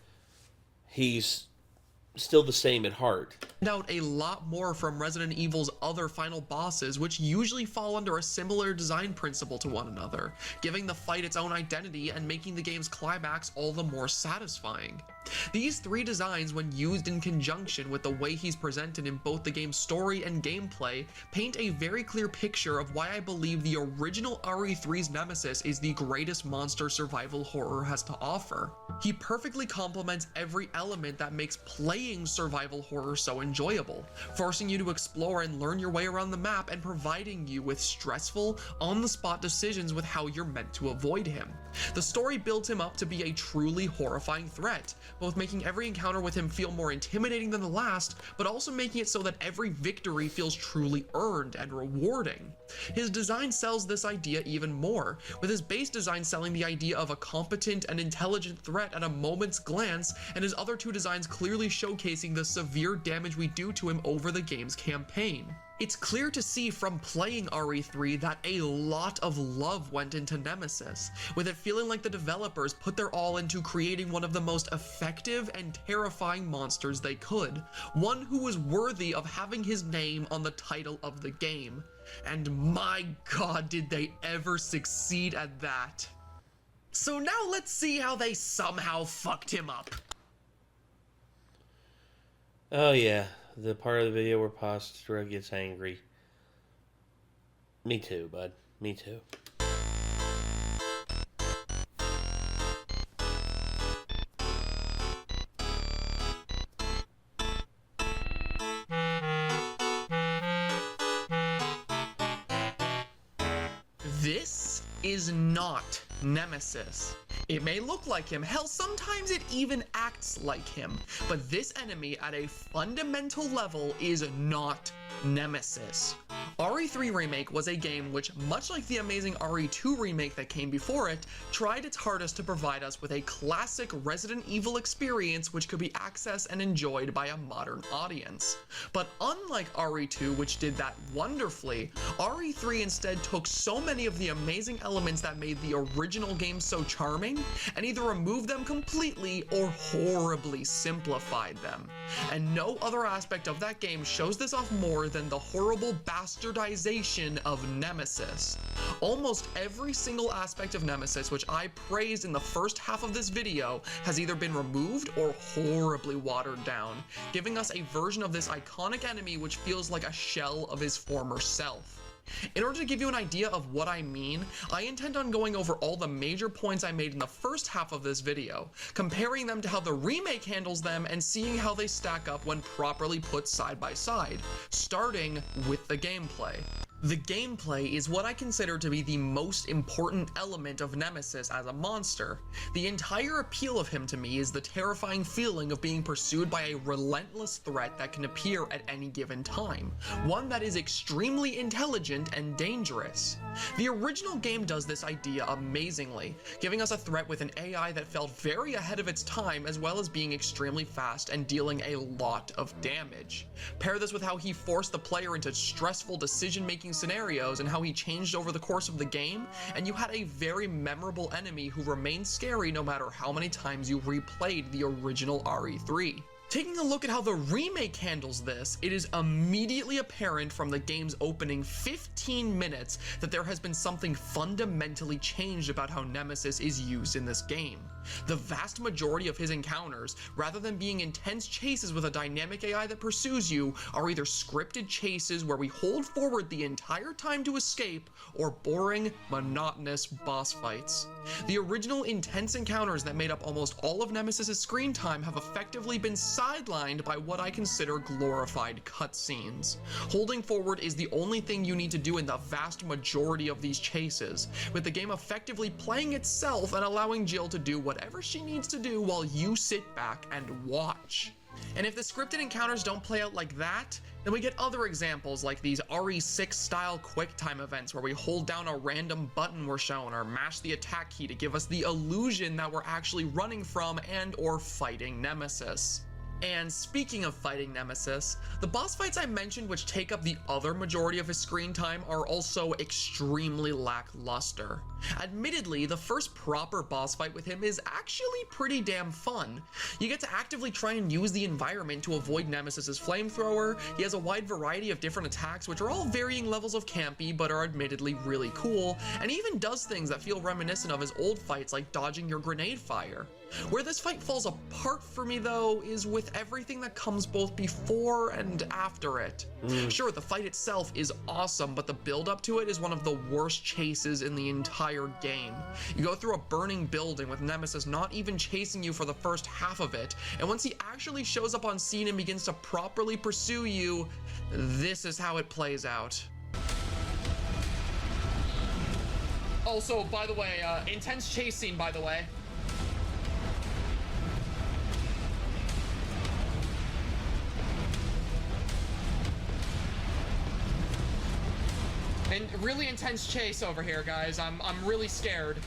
he's still the same at heart. Out a lot more from Resident Evil's other final bosses, which usually fall under a similar design principle to one another, giving the fight its own identity and making the game's climax all the more satisfying. These three designs, when used in conjunction with the way he's presented in both the game's story and gameplay, paint a very clear picture of why I believe the original RE3's Nemesis is the greatest monster survival horror has to offer. He perfectly complements every element that makes playing survival horror so enjoyable, forcing you to explore and learn your way around the map and providing you with stressful, on-the-spot decisions with how you're meant to avoid him. The story builds him up to be a truly horrifying threat, both making every encounter with him feel more intimidating than the last, but also making it so that every victory feels truly earned and rewarding. His design sells this idea even more, with his base design selling the idea of a competent and intelligent threat at a moment's glance, and his other two designs clearly showcasing the severe damage we do to him over the game's campaign. It's clear to see from playing RE3 that a lot of love went into Nemesis, with it feeling like the developers put their all into creating one of the most effective and terrifying monsters they could, one who was worthy of having his name on the title of the game. And my god, did they ever succeed at that. So now let's see how they somehow fucked him up. Oh yeah, the part of the video where Postura gets angry. Me too, bud. Me too. This is not Nemesis. It may look like him, hell, sometimes it even acts like him, but this enemy at a fundamental level is not Nemesis. RE3 Remake was a game which, much like the amazing RE2 remake that came before it, tried its hardest to provide us with a classic Resident Evil experience which could be accessed and enjoyed by a modern audience. But unlike RE2, which did that wonderfully, RE3 instead took so many of the amazing elements that made the original game so charming and either removed them completely or horribly simplified them. And no other aspect of that game shows this off more than the horrible bastardization of Nemesis. Almost every single aspect of Nemesis which I praised in the first half of this video has either been removed or horribly watered down, giving us a version of this iconic enemy which feels like a shell of his former self. In order to give you an idea of what I mean, I intend on going over all the major points I made in the first half of this video, comparing them to how the remake handles them and seeing how they stack up when properly put side by side, starting with the gameplay. The gameplay is what I consider to be the most important element of Nemesis as a monster. The entire appeal of him to me is the terrifying feeling of being pursued by a relentless threat that can appear at any given time, one that is extremely intelligent and dangerous. The original game does this idea amazingly, giving us a threat with an AI that felt very ahead of its time as well as being extremely fast and dealing a lot of damage. Pair this with how he forced the player into stressful decision-making scenarios and how he changed over the course of the game, and you had a very memorable enemy who remained scary no matter how many times you replayed the original RE3. Taking a look at how the remake handles this, it is immediately apparent from the game's opening 15 minutes that there has been something fundamentally changed about how Nemesis is used in this game. The vast majority of his encounters, rather than being intense chases with a dynamic AI that pursues you, are either scripted chases where we hold forward the entire time to escape, or boring, monotonous boss fights. The original intense encounters that made up almost all of Nemesis's screen time have effectively been sidelined by what I consider glorified cutscenes. Holding forward is the only thing you need to do in the vast majority of these chases, with the game effectively playing itself and allowing Jill to do whatever she needs to do while you sit back and watch. And if the scripted encounters don't play out like that, then we get other examples like these RE6 style quick time events where we hold down a random button we're shown or mash the attack key to give us the illusion that we're actually running from and or fighting Nemesis. And speaking of fighting Nemesis, the boss fights I mentioned which take up the other majority of his screen time are also extremely lackluster. Admittedly, the first proper boss fight with him is actually pretty damn fun. You get to actively try and use the environment to avoid Nemesis's flamethrower. He has a wide variety of different attacks which are all varying levels of campy but are admittedly really cool, and he even does things that feel reminiscent of his old fights like dodging your grenade fire. Where this fight falls apart for me though is with everything that comes both before and after it. Sure, the fight itself is awesome, but the build up to it is one of the worst chases in the entire game. You go through a burning building with Nemesis not even chasing you for the first half of it, and once he actually shows up on scene and begins to properly pursue you, this is how it plays out. Also, by the way, intense chase scene, by the way. And really intense chase over here, guys. I'm really scared.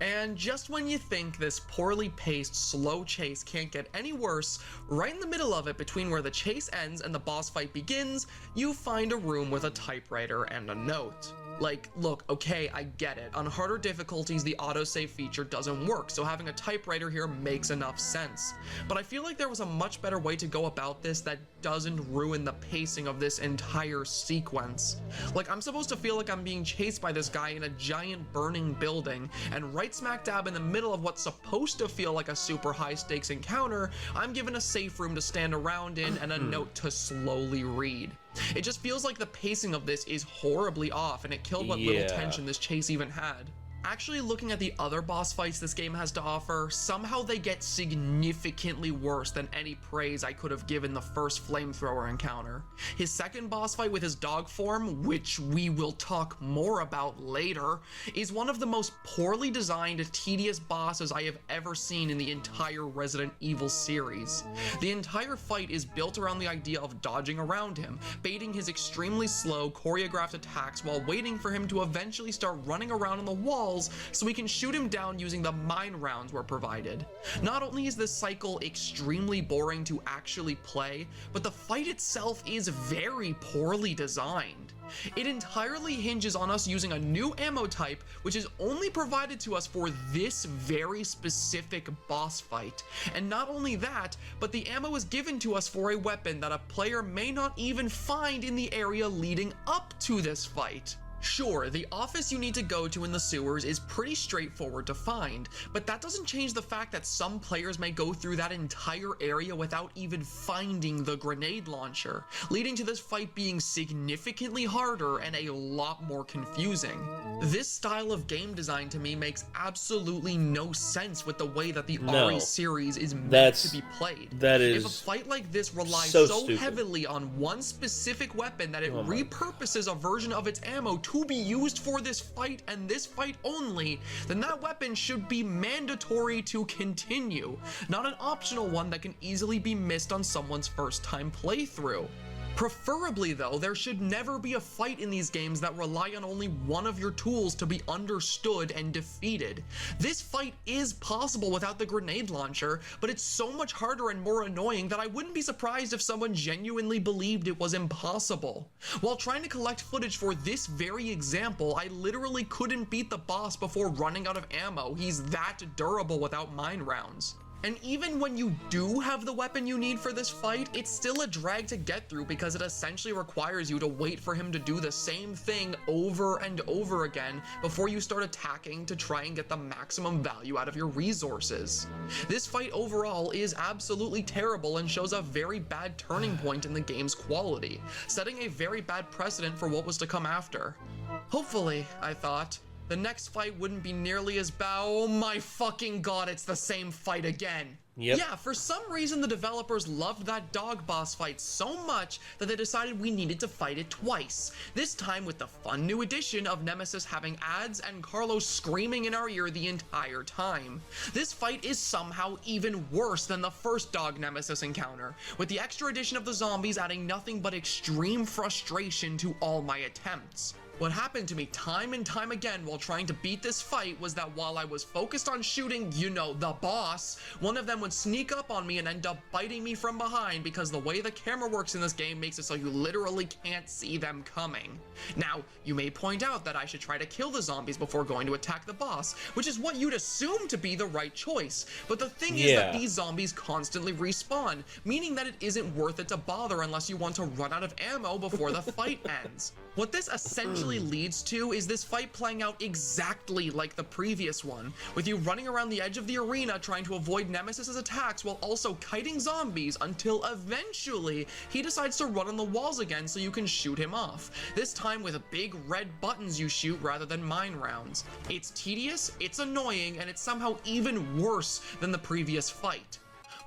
And just when you think this poorly paced, slow chase can't get any worse, right in the middle of it, between where the chase ends and the boss fight begins, you find a room with a typewriter and a note. Like, look, okay, I get it. On harder difficulties, the autosave feature doesn't work, so having a typewriter here makes enough sense. But I feel like there was a much better way to go about this that doesn't ruin the pacing of this entire sequence. Like, I'm supposed to feel like I'm being chased by this guy in a giant burning building, and right smack dab in the middle of what's supposed to feel like a super high stakes encounter, I'm given a safe room to stand around in and a note to slowly read. It just feels like the pacing of this is horribly off, and it killed what little tension this chase even had. Actually, looking at the other boss fights this game has to offer, somehow they get significantly worse than any praise I could have given the first flamethrower encounter. His second boss fight with his dog form, which we will talk more about later, is one of the most poorly designed, tedious bosses I have ever seen in the entire Resident Evil series. The entire fight is built around the idea of dodging around him, baiting his extremely slow, choreographed attacks while waiting for him to eventually start running around on the walls so we can shoot him down using the mine rounds we're provided. Not only is this cycle extremely boring to actually play, but the fight itself is very poorly designed. It entirely hinges on us using a new ammo type, which is only provided to us for this very specific boss fight. And not only that, but the ammo is given to us for a weapon that a player may not even find in the area leading up to this fight. Sure, the office you need to go to in the sewers is pretty straightforward to find, but that doesn't change the fact that some players may go through that entire area without even finding the grenade launcher, leading to this fight being significantly harder and a lot more confusing. This style of game design to me makes absolutely no sense with the way that the RE series is meant to be played. If a fight like this relies so heavily on one specific weapon that it repurposes a version of its ammo to be used for this fight and this fight only, then that weapon should be mandatory to continue, not an optional one that can easily be missed on someone's first time playthrough. Preferably though, there should never be a fight in these games that rely on only one of your tools to be understood and defeated. This fight is possible without the grenade launcher, but it's so much harder and more annoying that I wouldn't be surprised if someone genuinely believed it was impossible. While trying to collect footage for this very example, I literally couldn't beat the boss before running out of ammo. He's that durable without mine rounds. And even when you do have the weapon you need for this fight, it's still a drag to get through because it essentially requires you to wait for him to do the same thing over and over again before you start attacking to try and get the maximum value out of your resources. This fight overall is absolutely terrible and shows a very bad turning point in the game's quality, setting a very bad precedent for what was to come after. Hopefully, I thought, the next fight wouldn't be nearly as bad. Oh my fucking god, it's the same fight again. Yep. Yeah, for some reason the developers loved that dog boss fight so much that they decided we needed to fight it twice. This time with the fun new addition of Nemesis having ads and Carlos screaming in our ear the entire time. This fight is somehow even worse than the first dog Nemesis encounter, with the extra addition of the zombies adding nothing but extreme frustration to all my attempts. What happened to me time and time again while trying to beat this fight was that while I was focused on shooting, you know, the boss, one of them would sneak up on me and end up biting me from behind because the way the camera works in this game makes it so you literally can't see them coming. Now, you may point out that I should try to kill the zombies before going to attack the boss, which is what you'd assume to be the right choice, but the thing is that these zombies constantly respawn, meaning that it isn't worth it to bother unless you want to run out of ammo before the fight ends. What this essentially leads to is this fight playing out exactly like the previous one, with you running around the edge of the arena trying to avoid Nemesis's attacks while also kiting zombies until eventually he decides to run on the walls again so you can shoot him off, this time with big red buttons you shoot rather than mine rounds. It's tedious, it's annoying, and it's somehow even worse than the previous fight.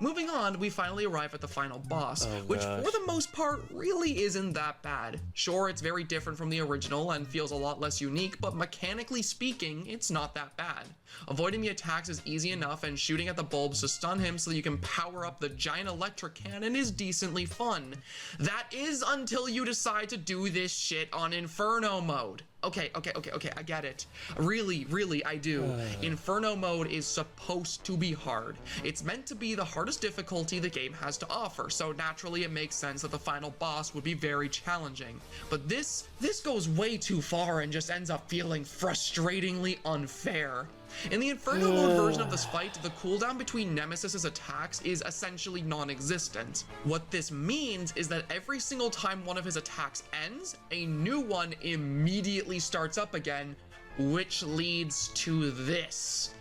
Moving on, we finally arrive at the final boss, which for the most part really isn't that bad. Sure, it's very different from the original and feels a lot less unique, but mechanically speaking, it's not that bad. Avoiding the attacks is easy enough, and shooting at the bulbs to stun him so that you can power up the giant electric cannon is decently fun. That is until you decide to do this shit on Inferno mode. Okay, I get it. Really, I do. Inferno mode is supposed to be hard. It's meant to be the hardest difficulty the game has to offer, so naturally it makes sense that the final boss would be very challenging. But this goes way too far and just ends up feeling frustratingly unfair. In the Inferno mode version of this fight, the cooldown between Nemesis's attacks is essentially non-existent. What this means is that every single time one of his attacks ends, a new one immediately starts up again, which leads to this.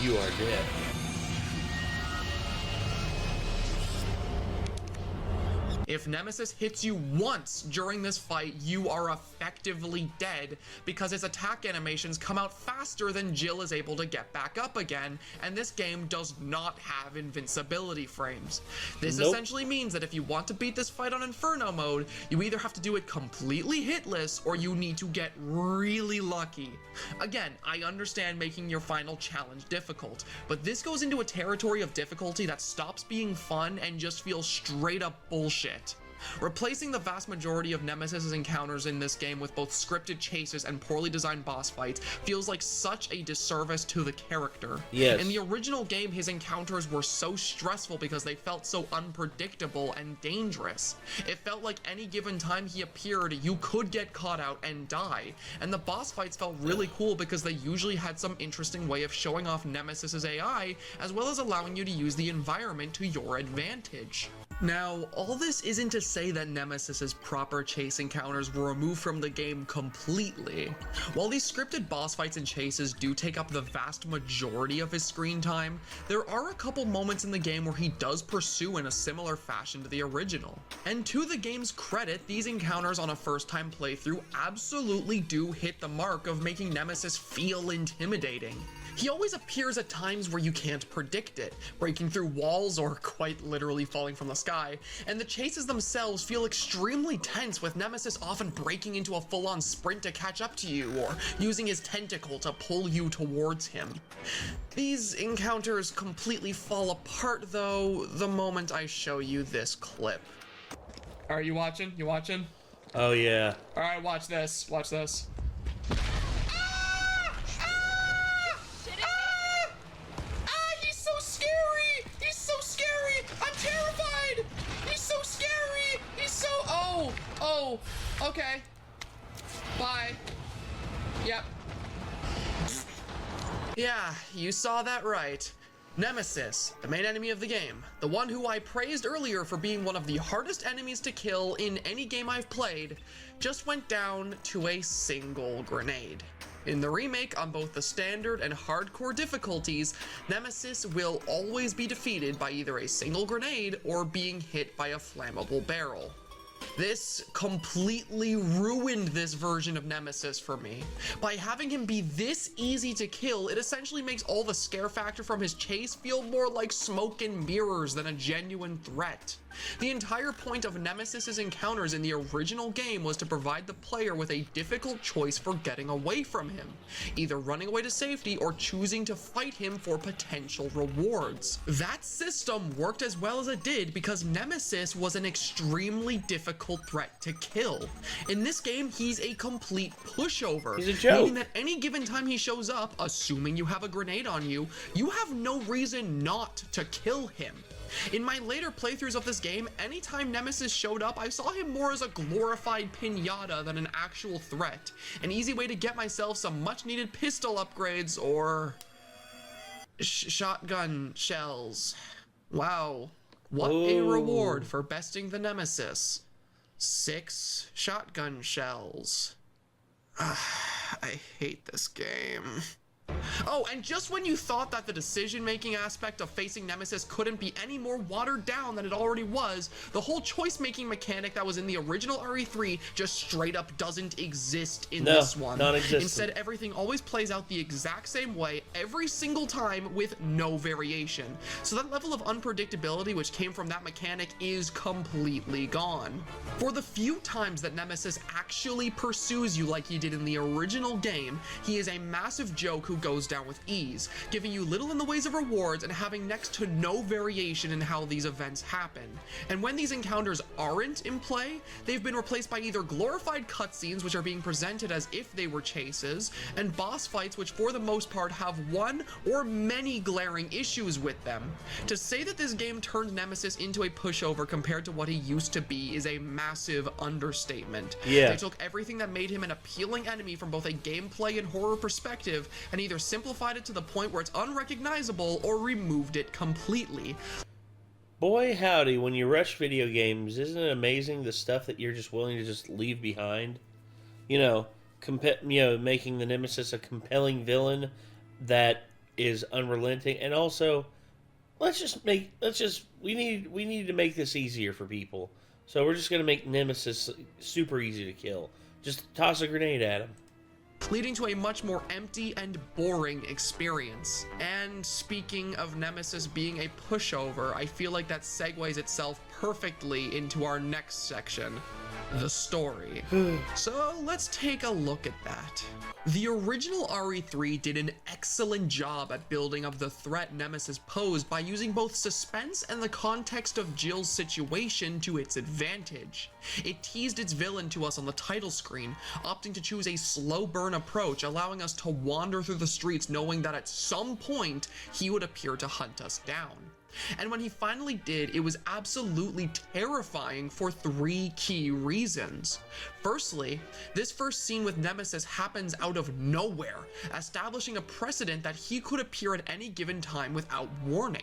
You are dead. If Nemesis hits you once during this fight, you are effectively dead because his attack animations come out faster than Jill is able to get back up again, and this game does not have invincibility frames. This essentially means that if you want to beat this fight on Inferno mode, you either have to do it completely hitless or you need to get really lucky. Again, I understand making your final challenge difficult, but this goes into a territory of difficulty that stops being fun and just feels straight up bullshit. Replacing the vast majority of Nemesis's encounters in this game with both scripted chases and poorly designed boss fights feels like such a disservice to the character. Yes. In the original game, his encounters were so stressful because they felt so unpredictable and dangerous. It felt like any given time he appeared, you could get caught out and die. And the boss fights felt really cool because they usually had some interesting way of showing off Nemesis's AI, as well as allowing you to use the environment to your advantage. Now, all this isn't to say that Nemesis's proper chase encounters were removed from the game completely. While these scripted boss fights and chases do take up the vast majority of his screen time, there are a couple moments in the game where he does pursue in a similar fashion to the original. And to the game's credit, these encounters on a first-time playthrough absolutely do hit the mark of making Nemesis feel intimidating. He always appears at times where you can't predict it, breaking through walls or quite literally falling from the sky, and the chases themselves feel extremely tense, with Nemesis often breaking into a full-on sprint to catch up to you, or using his tentacle to pull you towards him. These encounters completely fall apart though the moment I show you this clip. Are you watching? You watching? Oh yeah. Alright, watch this. Watch this. Oh, okay. Bye. Yep. Yeah, you saw that right. Nemesis, the main enemy of the game, the one who I praised earlier for being one of the hardest enemies to kill in any game I've played, just went down to a single grenade. In the remake, on both the standard and hardcore difficulties, Nemesis will always be defeated by either a single grenade or being hit by a flammable barrel. This completely ruined this version of Nemesis for me. By having him be this easy to kill, it essentially makes all the scare factor from his chase feel more like smoke and mirrors than a genuine threat. The entire point of Nemesis's encounters in the original game was to provide the player with a difficult choice for getting away from him, either running away to safety or choosing to fight him for potential rewards. That system worked as well as it did because Nemesis was an extremely difficult threat to kill. In this game, he's a complete pushover. He's a joke. Meaning that any given time he shows up, assuming you have a grenade on you, you have no reason not to kill him. In my later playthroughs of this game, anytime Nemesis showed up, I saw him more as a glorified pinata than an actual threat. An easy way to get myself some much needed pistol upgrades or shotgun shells. Wow, what a reward for besting the Nemesis. 6 shotgun shells. I hate this game. Oh, and just when you thought that the decision-making aspect of facing Nemesis couldn't be any more watered down than it already was, the whole choice-making mechanic that was in the original RE3 just straight up doesn't exist in this one. Non-existent. Instead, everything always plays out the exact same way every single time with no variation. So that level of unpredictability which came from that mechanic is completely gone. For the few times that Nemesis actually pursues you like he did in the original game, he is a massive joke who goes down with ease, giving you little in the ways of rewards and having next to no variation in how these events happen. And when these encounters aren't in play, they've been replaced by either glorified cutscenes which are being presented as if they were chases, and boss fights which for the most part have one or many glaring issues with them. To say that this game turned Nemesis into a pushover compared to what he used to be is a massive understatement. Yeah. They took everything that made him an appealing enemy from both a gameplay and horror perspective and either simplified it to the point where it's unrecognizable or removed it completely. Boy howdy, when you rush video games, isn't it amazing the stuff that you're just willing to just leave behind? You know, making the Nemesis a compelling villain that is unrelenting, and also we need to make this easier for people. So we're just gonna make Nemesis super easy to kill. Just toss a grenade at him. Leading to a much more empty and boring experience. And speaking of Nemesis being a pushover, I feel like that segues itself perfectly into our next section. the story. So let's take a look at that. The original RE3 did an excellent job at building up the threat Nemesis posed by using both suspense and the context of Jill's situation to its advantage. It teased its villain to us on the title screen, opting to choose a slow burn approach, allowing us to wander through the streets knowing that at some point he would appear to hunt us down. And when he finally did, it was absolutely terrifying for 3 key reasons. Firstly, this first scene with Nemesis happens out of nowhere, establishing a precedent that he could appear at any given time without warning.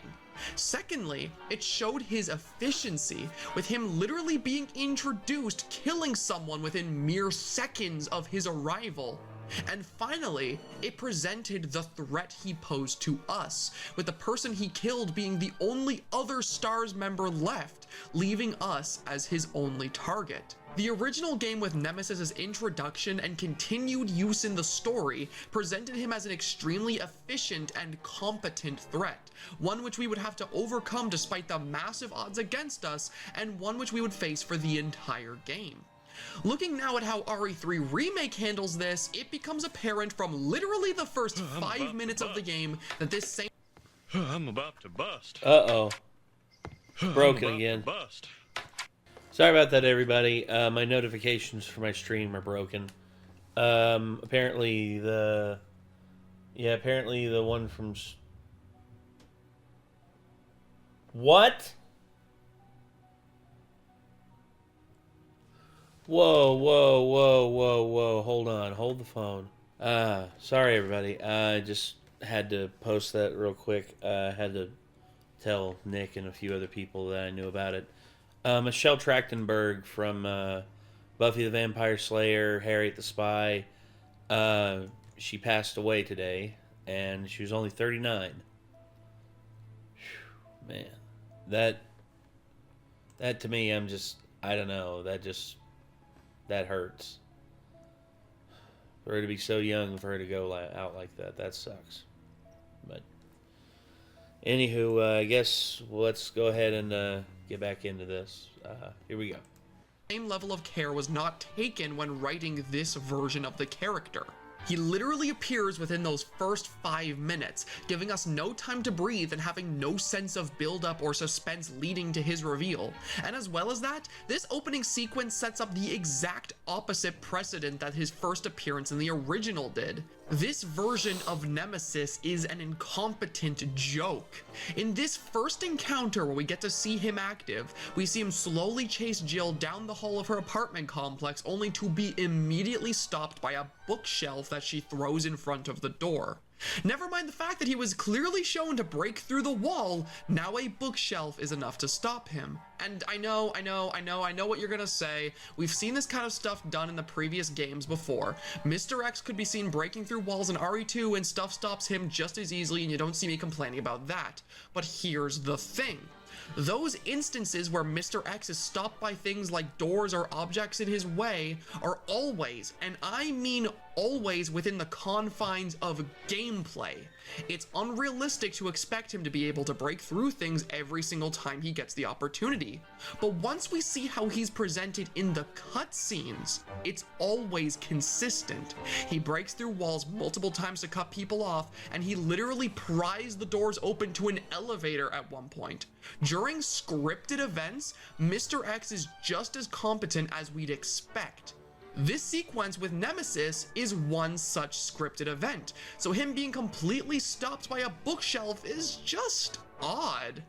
Secondly, it showed his efficiency, with him literally being introduced, killing someone within mere seconds of his arrival. And finally, it presented the threat he posed to us, with the person he killed being the only other STARS member left, leaving us as his only target. The original game with Nemesis's introduction and continued use in the story presented him as an extremely efficient and competent threat, one which we would have to overcome despite the massive odds against us, and one which we would face for the entire game. Looking now at how RE3 Remake handles this, it becomes apparent from literally the first 5 minutes of the game that this same— I'm about to bust. Uh-oh. Broken again. Bust. Sorry about that, everybody. My notifications for my stream are broken. Apparently the one from... What? Whoa. Hold on. Hold the phone. Sorry, everybody. I just had to post that real quick. I had to tell Nick and a few other people that I knew about it. Michelle Trachtenberg from Buffy the Vampire Slayer, Harriet the Spy. She passed away today, and she was only 39. Whew, man. That to me, I don't know, that hurts. For her to be so young, for her to go out like that sucks. But anywho, I guess let's go ahead and get back into this. Here we go. Same level of care was not taken when writing this version of the character. He literally appears within those first 5 minutes, giving us no time to breathe and having no sense of build-up or suspense leading to his reveal. And as well as that, this opening sequence sets up the exact opposite precedent that his first appearance in the original did. This version of Nemesis is an incompetent joke. In this first encounter where we get to see him active, we see him slowly chase Jill down the hall of her apartment complex only to be immediately stopped by a bookshelf that she throws in front of the door. Never mind the fact that he was clearly shown to break through the wall, now a bookshelf is enough to stop him. And I know what you're gonna say. We've seen this kind of stuff done in the previous games before. Mr. X could be seen breaking through walls in RE2 and stuff stops him just as easily, and you don't see me complaining about that. But here's the thing. Those instances where Mr. X is stopped by things like doors or objects in his way are always, and I mean always, within the confines of gameplay. It's unrealistic to expect him to be able to break through things every single time he gets the opportunity. But once we see how he's presented in the cutscenes, it's always consistent. He breaks through walls multiple times to cut people off, and he literally pries the doors open to an elevator at one point. During scripted events, Mr. X is just as competent as we'd expect. This sequence with Nemesis is one such scripted event, so him being completely stopped by a bookshelf is just odd.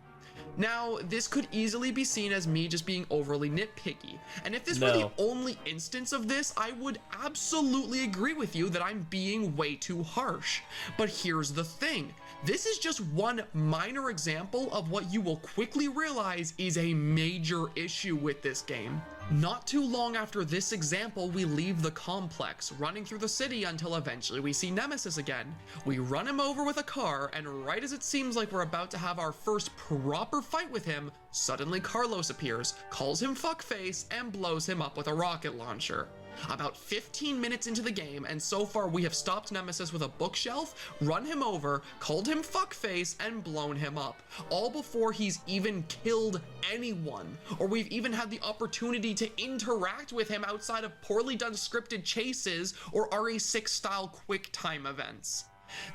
Now, this could easily be seen as me just being overly nitpicky, and if this were the only instance of this, I would absolutely agree with you that I'm being way too harsh. But here's the thing. This is just one minor example of what you will quickly realize is a major issue with this game. Not too long after this example, we leave the complex, running through the city until eventually we see Nemesis again. We run him over with a car, and right as it seems like we're about to have our first proper fight with him, suddenly Carlos appears, calls him fuckface, and blows him up with a rocket launcher. About 15 minutes into the game, and so far we have stopped Nemesis with a bookshelf, run him over, called him fuckface, and blown him up. All before he's even killed anyone, or we've even had the opportunity to interact with him outside of poorly done scripted chases or RE6 style quick time events.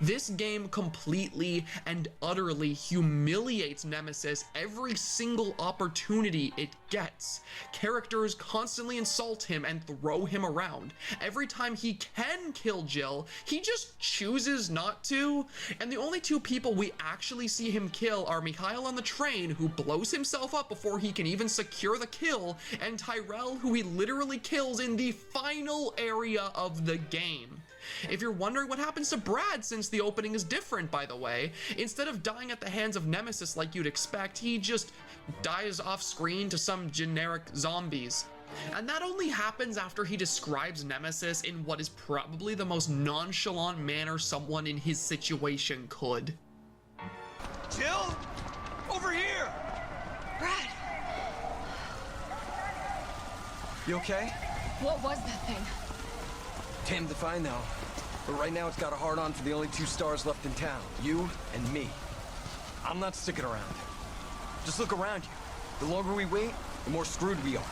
This game completely and utterly humiliates Nemesis every single opportunity it gets. Characters constantly insult him and throw him around. Every time he can kill Jill, he just chooses not to. And the only two people we actually see him kill are Mikhail on the train, who blows himself up before he can even secure the kill, and Tyrell, who he literally kills in the final area of the game. If you're wondering what happens to Brad since the opening is different, by the way, instead of dying at the hands of Nemesis like you'd expect, he just dies off screen to some generic zombies. And that only happens after he describes Nemesis in what is probably the most nonchalant manner someone in his situation could. Jill? Over here! Brad! You okay? What was that thing? Damned if I know. But right now it's got a hard-on for the only two stars left in town. You and me. I'm not sticking around. Just look around you. The longer we wait, the more screwed we are.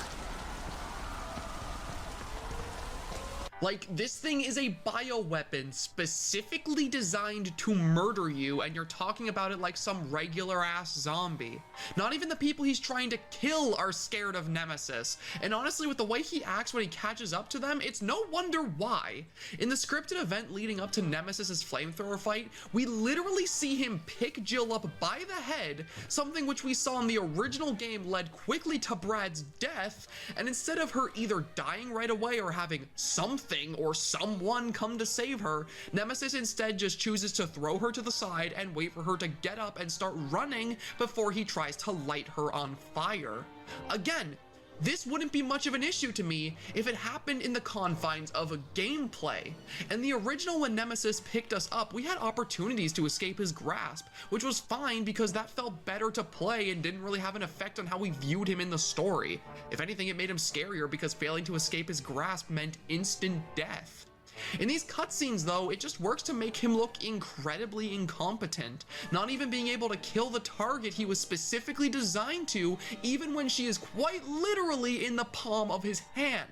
Like, this thing is a bioweapon specifically designed to murder you, and you're talking about it like some regular-ass zombie. Not even the people he's trying to kill are scared of Nemesis, and honestly, with the way he acts when he catches up to them, it's no wonder why. In the scripted event leading up to Nemesis's flamethrower fight, we literally see him pick Jill up by the head, something which we saw in the original game led quickly to Brad's death, and instead of her either dying right away or having something or someone come to save her, Nemesis instead just chooses to throw her to the side and wait for her to get up and start running before he tries to light her on fire. Again, this wouldn't be much of an issue to me if it happened in the confines of a gameplay. In the original, when Nemesis picked us up, we had opportunities to escape his grasp, which was fine because that felt better to play and didn't really have an effect on how we viewed him in the story. If anything, it made him scarier because failing to escape his grasp meant instant death. In these cutscenes though, it just works to make him look incredibly incompetent, not even being able to kill the target he was specifically designed to, even when she is quite literally in the palm of his hand.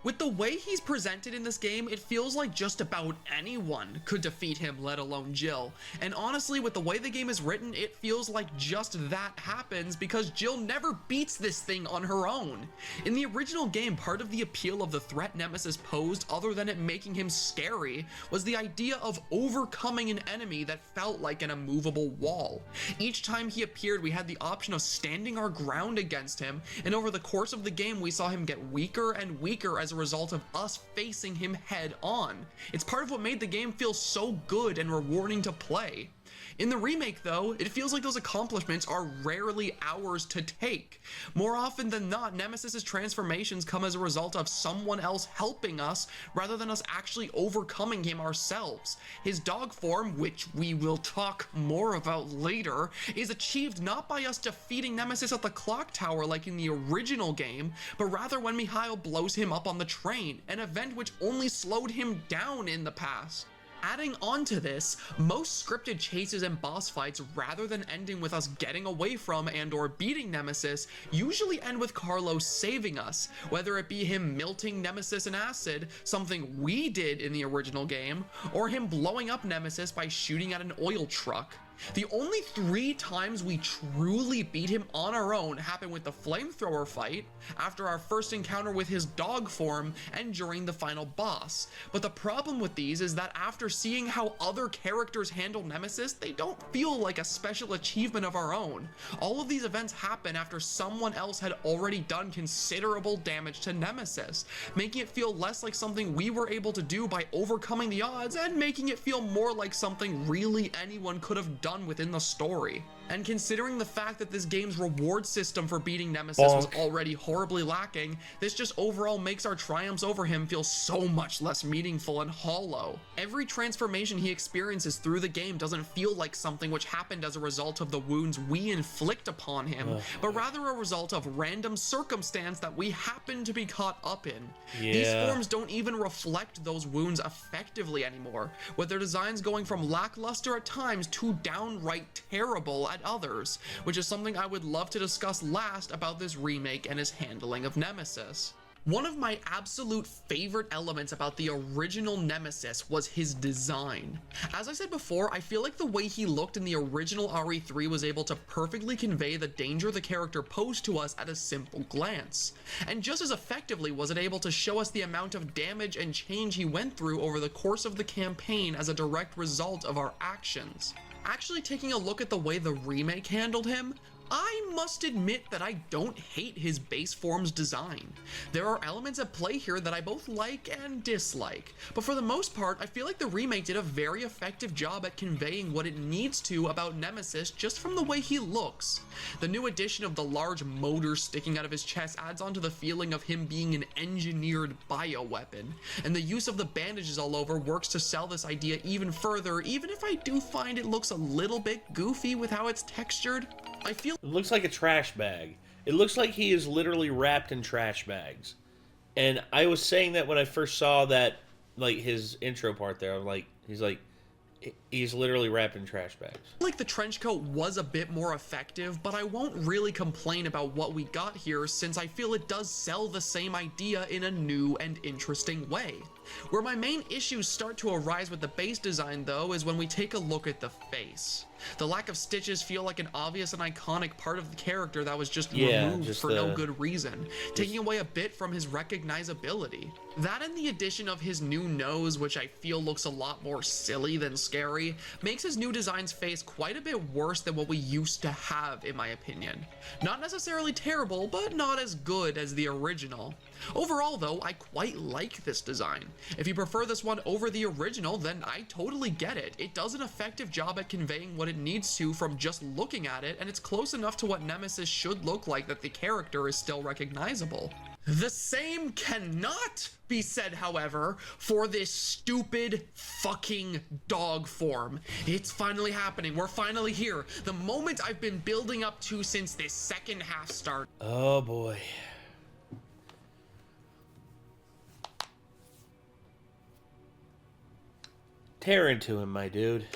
With the way he's presented in this game, it feels like just about anyone could defeat him, let alone Jill. And honestly, with the way the game is written, it feels like just that happens because Jill never beats this thing on her own. In the original game, part of the appeal of the threat Nemesis posed, other than it making him scary, was the idea of overcoming an enemy that felt like an immovable wall. Each time he appeared, we had the option of standing our ground against him, and over the course of the game, we saw him get weaker and weaker as a result of us facing him head on. It's part of what made the game feel so good and rewarding to play. In the remake though, it feels like those accomplishments are rarely ours to take. More often than not, Nemesis's transformations come as a result of someone else helping us rather than us actually overcoming him ourselves. His dog form, which we will talk more about later, is achieved not by us defeating Nemesis at the clock tower like in the original game, but rather when Mikhail blows him up on the train, an event which only slowed him down in the past. Adding on to this, most scripted chases and boss fights, rather than ending with us getting away from and or beating Nemesis, usually end with Carlos saving us, whether it be him melting Nemesis in acid, something we did in the original game, or him blowing up Nemesis by shooting at an oil truck. The only 3 times we truly beat him on our own happened with the flamethrower fight, after our first encounter with his dog form, and during the final boss. But the problem with these is that after seeing how other characters handle Nemesis, they don't feel like a special achievement of our own. All of these events happen after someone else had already done considerable damage to Nemesis, making it feel less like something we were able to do by overcoming the odds, and making it feel more like something really anyone could have done done within the story. And considering the fact that this game's reward system for beating Nemesis was already horribly lacking, this just overall makes our triumphs over him feel so much less meaningful and hollow. Every transformation he experiences through the game doesn't feel like something which happened as a result of the wounds we inflict upon him, but rather a result of random circumstance that we happen to be caught up in. These forms don't even reflect those wounds effectively anymore, with their designs going from lackluster at times to downright terrible at others, which is something I would love to discuss last about this remake and his handling of Nemesis. One of my absolute favorite elements about the original Nemesis was his design. As I said before, I feel like the way he looked in the original RE3 was able to perfectly convey the danger the character posed to us at a simple glance. And just as effectively was it able to show us the amount of damage and change he went through over the course of the campaign as a direct result of our actions. Actually taking a look at the way the remake handled him, I must admit that I don't hate his base form's design. There are elements at play here that I both like and dislike, but for the most part, I feel like the remake did a very effective job at conveying what it needs to about Nemesis just from the way he looks. The new addition of the large motor sticking out of his chest adds on to the feeling of him being an engineered bioweapon, and the use of the bandages all over works to sell this idea even further, even if I do find it looks a little bit goofy with how it's textured. I feel it looks like a trash bag. It looks like he is literally wrapped in trash bags. And I was saying that when I first saw that, like, his intro part there. I'm like, he's literally wrapped in trash bags. Like the trench coat was a bit more effective, but I won't really complain about what we got here since I feel it does sell the same idea in a new and interesting way. Where my main issues start to arise with the base design though is when we take a look at the face. The lack of stitches feel like an obvious and iconic part of the character that was just removed for no good reason, taking away a bit from his recognizability. That and the addition of his new nose, which I feel looks a lot more silly than scary, makes his new design's face quite a bit worse than what we used to have, in my opinion. Not necessarily terrible, but not as good as the original. Overall though, I quite like this design. If you prefer this one over the original, then I totally get it. It does an effective job at conveying what it needs to from just looking at it, and it's close enough to what Nemesis should look like that the character is still recognizable. The same cannot be said, however, for this stupid fucking dog form. It's finally happening. We're finally here. The moment I've been building up to since this second half start. Oh boy. Tear into him, my dude.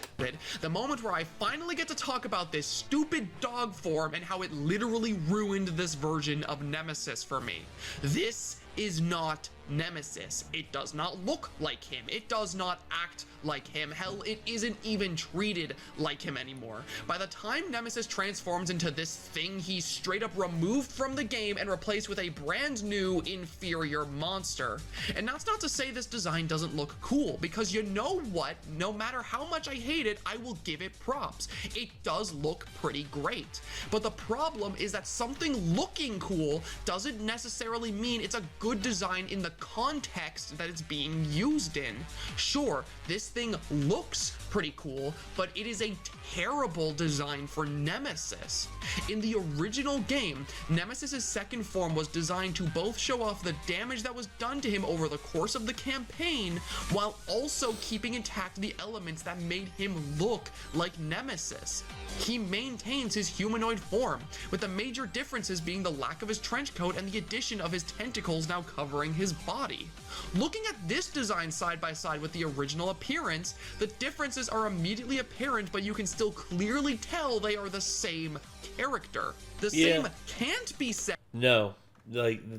The moment where I finally get to talk about this stupid dog form and how it literally ruined this version of Nemesis for me. This is not Nemesis. It does not look like him. It does not act like him. Hell, it isn't even treated like him anymore. By the time Nemesis transforms into this thing, he's straight up removed from the game and replaced with a brand new inferior monster. And that's not to say this design doesn't look cool, because you know what? No matter how much I hate it, I will give it props. It does look pretty great. But the problem is that something looking cool doesn't necessarily mean it's a good design in the context that it's being used in. Sure, this thing looks pretty cool, but it is a terrible design for Nemesis. In the original game, Nemesis's second form was designed to both show off the damage that was done to him over the course of the campaign, while also keeping intact the elements that made him look like Nemesis. He maintains his humanoid form, with the major differences being the lack of his trench coat and the addition of his tentacles now covering his body. Looking at this design side by side with the original appearance, the differences are immediately apparent, but you can still clearly tell they are the same character. The same can't be said. No, like the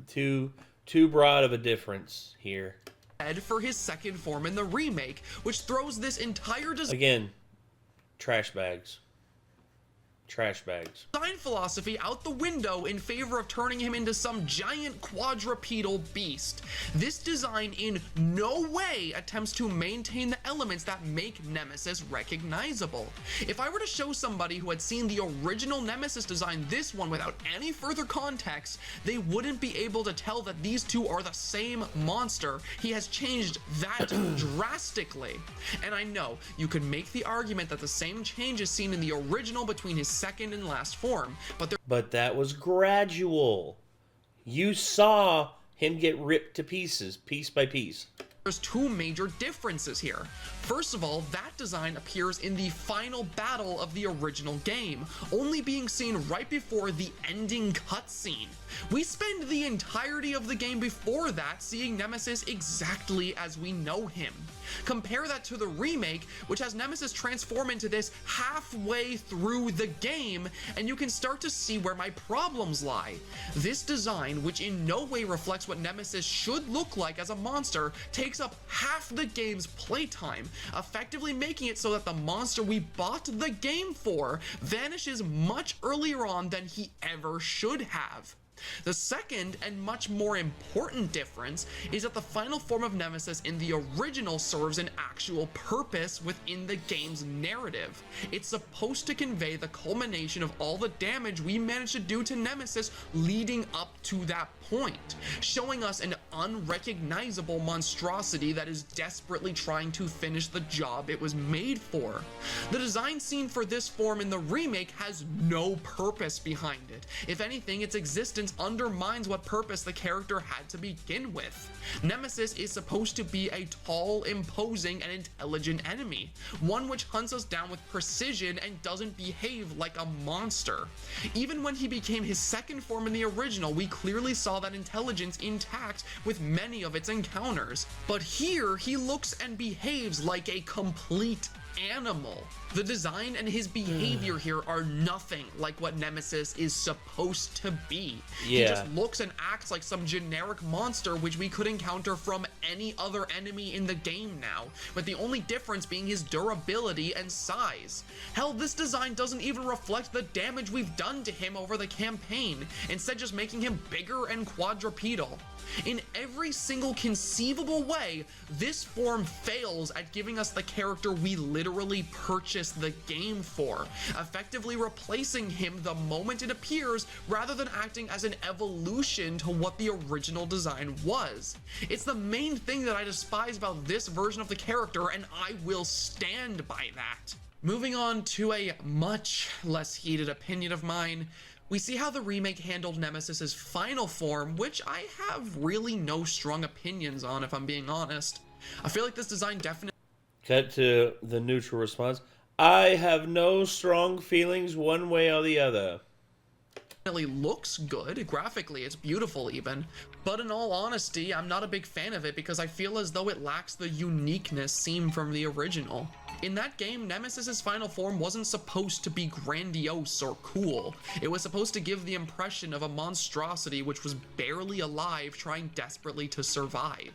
too broad of a difference here. For his second form in the remake, which throws this entire design again, trash bags. trash bags. Design philosophy out the window in favor of turning him into some giant quadrupedal beast. This design in no way attempts to maintain the elements that make Nemesis recognizable. If I were to show somebody who had seen the original Nemesis design this one without any further context, they wouldn't be able to tell that these two are the same monster. He has changed that drastically. And I know you could make the argument that the same change is seen in the original between his second and last form, but that was gradual. You saw him get ripped to pieces, piece by piece. There's two major differences here. First of all, that design appears in the final battle of the original game, only being seen right before the ending cutscene. We spend the entirety of the game before that seeing Nemesis exactly as we know him. Compare that to the remake, which has Nemesis transform into this halfway through the game, and you can start to see where my problems lie. This design, which in no way reflects what Nemesis should look like as a monster, takes up half the game's playtime, effectively making it so that the monster we bought the game for vanishes much earlier on than he ever should have. The second and much more important difference is that the final form of Nemesis in the original serves an actual purpose within the game's narrative. It's supposed to convey the culmination of all the damage we managed to do to Nemesis leading up to that point, showing us an unrecognizable monstrosity that is desperately trying to finish the job it was made for. The design scene for this form in the remake has no purpose behind it. If anything, its existence undermines what purpose the character had to begin with. Nemesis is supposed to be a tall, imposing, and intelligent enemy, one which hunts us down with precision and doesn't behave like a monster. Even when he became his second form in the original, we clearly saw that intelligence intact with many of its encounters, but here he looks and behaves like a complete animal. The design and his behavior here are nothing like what Nemesis is supposed to be. Yeah. He just looks and acts like some generic monster which we could encounter from any other enemy in the game now, with the only difference being his durability and size. Hell, this design doesn't even reflect the damage we've done to him over the campaign, instead just making him bigger and quadrupedal. In every single conceivable way, this form fails at giving us the character we literally purchased the game for, effectively replacing him the moment it appears rather than acting as an evolution to what the original design was. It's the main thing that I despise about this version of the character, and I will stand by that. Moving on to a much less heated opinion of mine, we see how the remake handled Nemesis's final form, which I have really no strong opinions on, if I'm being honest. I feel like this design definitely... Cut to the neutral response. I have no strong feelings one way or the other. Looks good. Graphically, it's beautiful even. But in all honesty, I'm not a big fan of it because I feel as though it lacks the uniqueness seen from the original. In that game, Nemesis's final form wasn't supposed to be grandiose or cool. It was supposed to give the impression of a monstrosity which was barely alive, trying desperately to survive.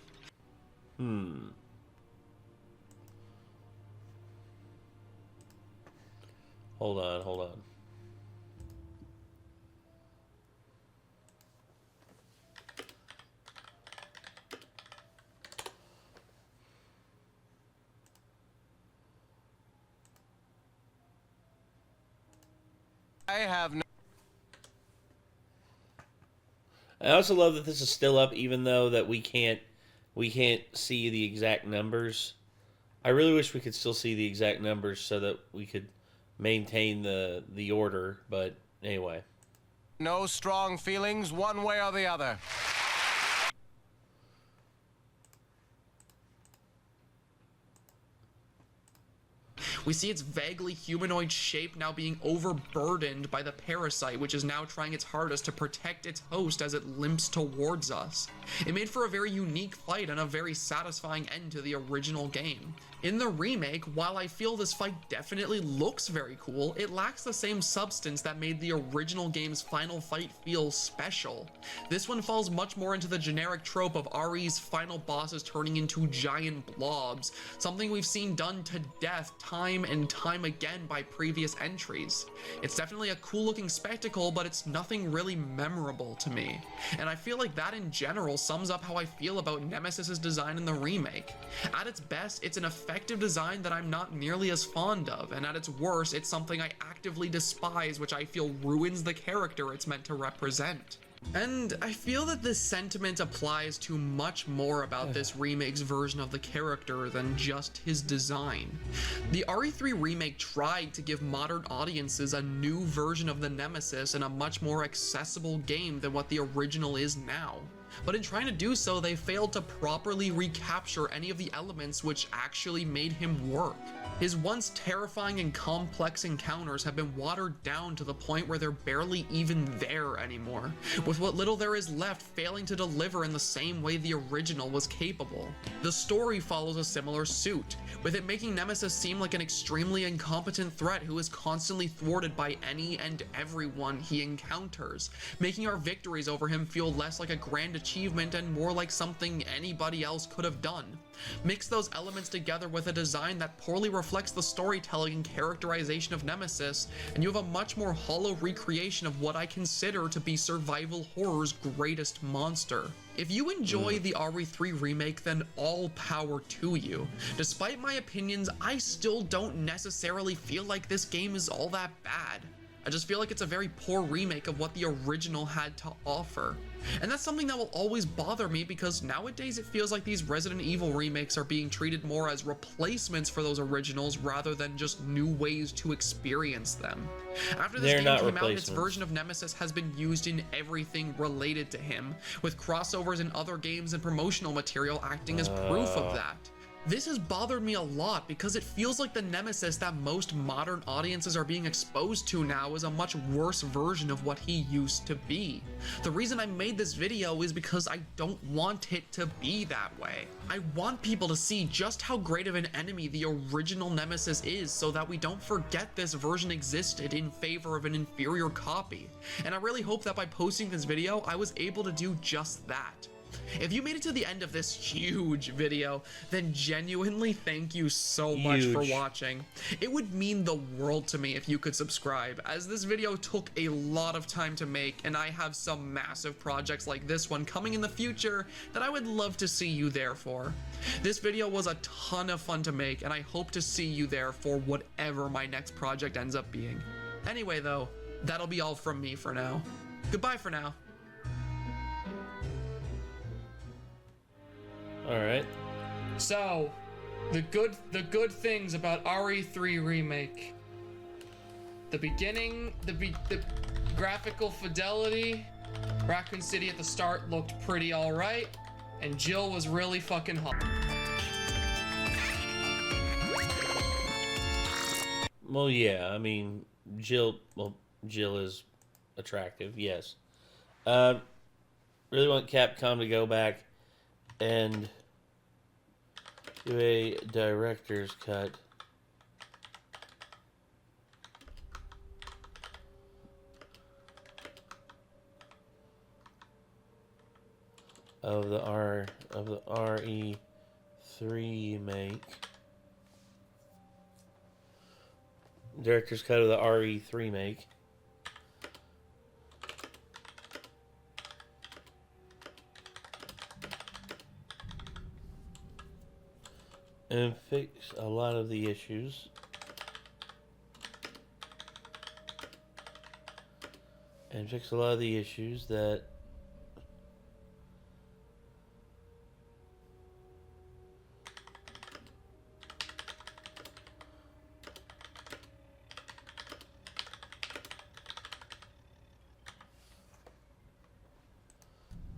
Hold on. I also love that this is still up, even though that we can't see the exact numbers. I really wish we could still see the exact numbers so that we could maintain the order, but anyway. No strong feelings one way or the other. We see its vaguely humanoid shape now being overburdened by the parasite, which is now trying its hardest to protect its host as it limps towards us. It made for a very unique fight and a very satisfying end to the original game. In the remake, while I feel this fight definitely looks very cool, it lacks the same substance that made the original game's final fight feel special. This one falls much more into the generic trope of RE's final bosses turning into giant blobs, something we've seen done to death time and time again by previous entries. It's definitely a cool looking spectacle, but it's nothing really memorable to me. And I feel like that in general sums up how I feel about Nemesis's design in the remake. At its best, it's an effective design that I'm not nearly as fond of, and at its worst, it's something I actively despise, which I feel ruins the character it's meant to represent. And I feel that this sentiment applies to much more about this remake's version of the character than just his design. The RE3 remake tried to give modern audiences a new version of the Nemesis and a much more accessible game than what the original is now. But in trying to do so, they failed to properly recapture any of the elements which actually made him work. His once terrifying and complex encounters have been watered down to the point where they're barely even there anymore, with what little there is left failing to deliver in the same way the original was capable. The story follows a similar suit, with it making Nemesis seem like an extremely incompetent threat who is constantly thwarted by any and everyone he encounters, making our victories over him feel less like a grand achievement and more like something anybody else could have done. Mix those elements together with a design that poorly reflects the storytelling and characterization of Nemesis, and you have a much more hollow recreation of what I consider to be survival horror's greatest monster. If you enjoy the RE3 remake, then all power to you. Despite my opinions, I still don't necessarily feel like this game is all that bad. I just feel like it's a very poor remake of what the original had to offer. And that's something that will always bother me because nowadays it feels like these Resident Evil remakes are being treated more as replacements for those originals rather than just new ways to experience them. After this game came out, its version of Nemesis has been used in everything related to him, with crossovers in other games and promotional material acting as proof of that. This has bothered me a lot because it feels like the Nemesis that most modern audiences are being exposed to now is a much worse version of what he used to be. The reason I made this video is because I don't want it to be that way. I want people to see just how great of an enemy the original Nemesis is so that we don't forget this version existed in favor of an inferior copy. And I really hope that by posting this video, I was able to do just that. If you made it to the end of this huge video, then genuinely thank you so much for watching. It would mean the world to me if you could subscribe, as this video took a lot of time to make, and I have some massive projects like this one coming in the future that I would love to see you there for. This video was a ton of fun to make, and I hope to see you there for whatever my next project ends up being. Anyway though, that'll be all from me for now. Goodbye for now. All right. So, the good things about RE3 remake. The beginning, the graphical fidelity. Raccoon City at the start looked pretty all right, and Jill was really fucking hot. Well, yeah. I mean, Jill is attractive. Yes. Really want Capcom to go back and do a director's cut of the RE3 make. Director's cut of the RE3 make. And fix a lot of the issues. And fix a lot of the issues that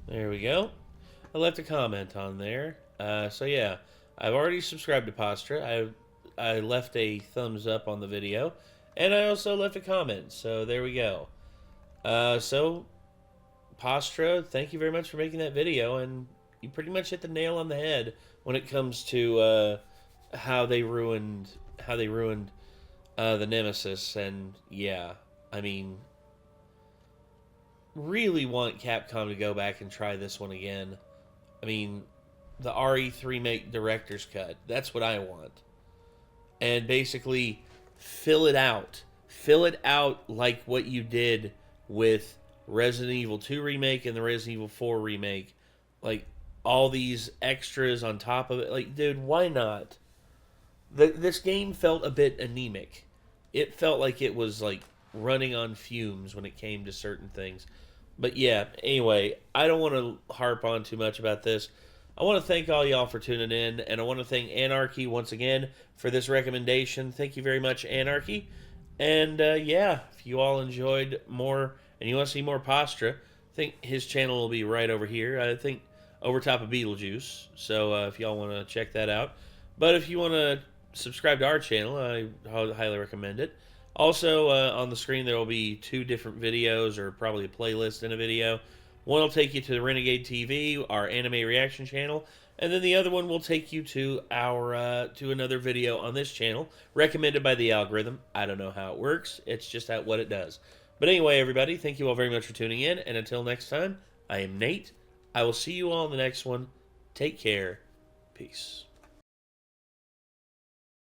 there we go. I left a comment on there. So yeah. I've already subscribed to Postra. I left a thumbs up on the video, and I also left a comment. So there we go. So Postra, thank you very much for making that video, and you pretty much hit the nail on the head when it comes to how they ruined the Nemesis, and yeah, I mean, really want Capcom to go back and try this one again. I mean, the RE3 make director's cut. That's what I want. And basically fill it out. Fill it out like what you did with Resident Evil 2 remake and the Resident Evil 4 remake. Like all these extras on top of it. Like, dude, why not? This game felt a bit anemic. It felt like it was like running on fumes when it came to certain things. But yeah, anyway, I don't want to harp on too much about this. I want to thank all y'all for tuning in, and I want to thank Anarchy once again for this recommendation. Thank you very much, Anarchy. And yeah, if you all enjoyed more and you want to see more Postra, I think his channel will be right over here. I think over top of Beetlejuice. So if y'all want to check that out. But if you want to subscribe to our channel, I highly recommend it. Also, on the screen there will be 2 different videos, or probably a playlist in a video. One will take you to the Renegade TV, our anime reaction channel, and then the other one will take you to our to another video on this channel, recommended by the algorithm. I don't know how it works. It's just what it does. But anyway, everybody, thank you all very much for tuning in, and until next time, I am Nate. I will see you all in the next one. Take care. Peace.